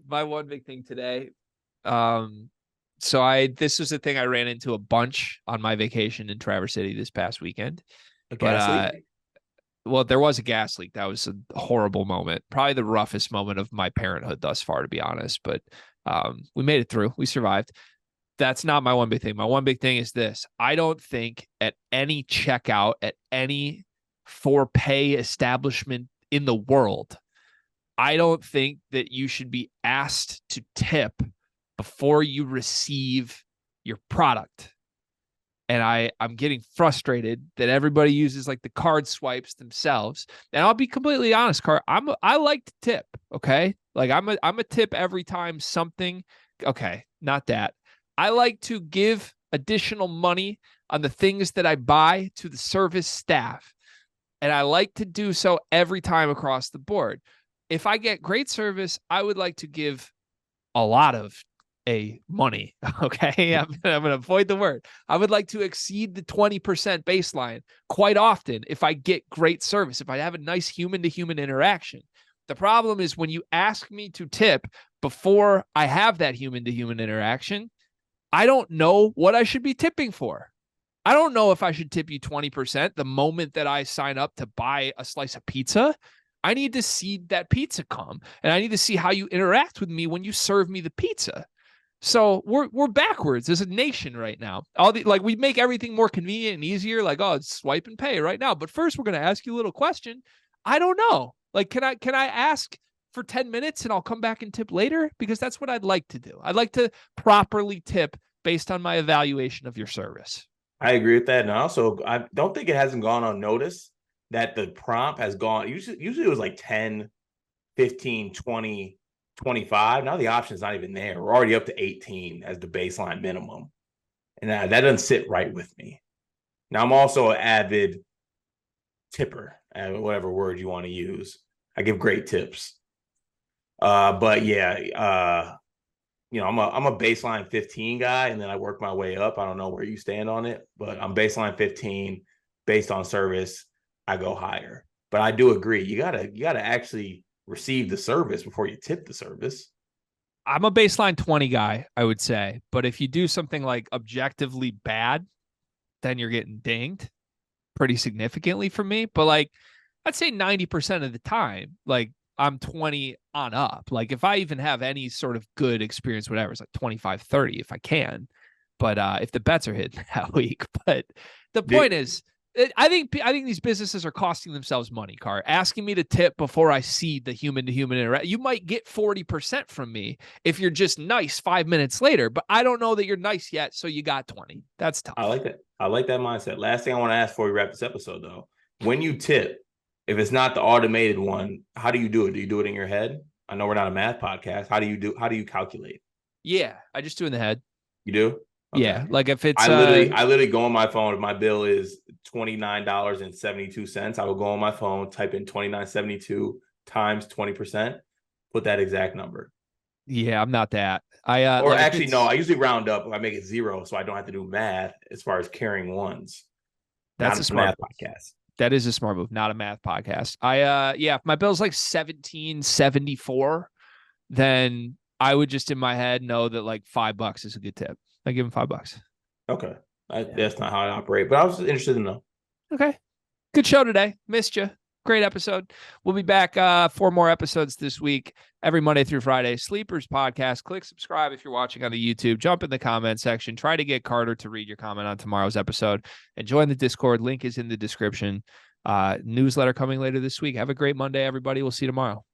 My one big thing today. This was a thing I ran into a bunch on my vacation in Traverse City this past weekend. A gas leak? Well, there was a gas leak. That was a horrible moment. Probably the roughest moment of my parenthood thus far, to be honest. But we made it through. We survived. That's not my one big thing. My one big thing is this. I don't think at any checkout, at any for pay establishment in the world, I don't think that you should be asked to tip before you receive your product. And I'm getting frustrated that everybody uses like the card swipes themselves. And I'll be completely honest, Car. I like to tip. Okay. Like I'm a tip every time something. Okay. Not that. I like to give additional money on the things that I buy to the service staff. And I like to do so every time across the board. If I get great service, I would like to give a lot of money. Okay. I'm going to avoid the word. I would like to exceed the 20% baseline quite often if I get great service, if I have a nice human to human interaction. The problem is when you ask me to tip before I have that human to human interaction, I don't know what I should be tipping for. I don't know if I should tip you 20% the moment that I sign up to buy a slice of pizza. I need to see that pizza come, and I need to see how you interact with me when you serve me the pizza. So we're backwards as a nation right now. We make everything more convenient and easier. Like, oh, it's swipe and pay right now. But first, we're going to ask you a little question. I don't know. Like, can I ask for 10 minutes and I'll come back and tip later? Because that's what I'd like to do. I'd like to properly tip based on my evaluation of your service. I agree with that. And also, I don't think it hasn't gone unnoticed that the prompt has gone. Usually it was like 10, 15, 20, 25. Now the option's not even there. We're already up to 18 as the baseline minimum. And that doesn't sit right with me. Now, I'm also an avid tipper, whatever word you want to use. I give great tips. But yeah, I'm a baseline 15 guy, and then I work my way up. I don't know where you stand on it, but I'm baseline 15 based on service. I go higher. But I do agree. You gotta actually receive the service before you tip the service. I'm a baseline 20 guy, I would say. But if you do something like objectively bad, then you're getting dinged pretty significantly for me. But like, I'd say 90% of the time, like I'm 20 on up. Like if I even have any sort of good experience, whatever, it's like 25, 30 if I can. But if the bets are hitting that week. But the point is, I think these businesses are costing themselves money, Car. Asking me to tip before I see the human-to-human interaction. You might get 40% from me if you're just nice 5 minutes later, but I don't know that you're nice yet, so you got 20. That's tough. I like that. I like that mindset. Last thing I want to ask before we wrap this episode, though. When you tip, if it's not the automated one, how do you do it? Do you do it in your head? I know we're not a math podcast. How do you calculate? Yeah, I just do it in the head. You do? Okay. Yeah, like if it's I literally go on my phone. If my bill is $29.72, I will go on my phone, type in $29.72 times 20%, put that exact number. Yeah, I'm not that. I usually round up. I make it 0, so I don't have to do math as far as carrying ones. That's a smart podcast. That is a smart move, not a math podcast. If my bill's like $17.74, then I would just in my head know that like $5 is a good tip. I give him $5. Okay. That's not how I operate, but I was interested to know. Okay. Good show today. Missed you. great episode. We'll be back 4 more episodes this week, every Monday through Friday. Sleepers Podcast. Click subscribe if you're watching on the YouTube. Jump in the comment section. Try to get Carter to read your comment on tomorrow's episode. And join the Discord. Link is in the description. Newsletter coming later this week. Have a great Monday, everybody. We'll see you tomorrow.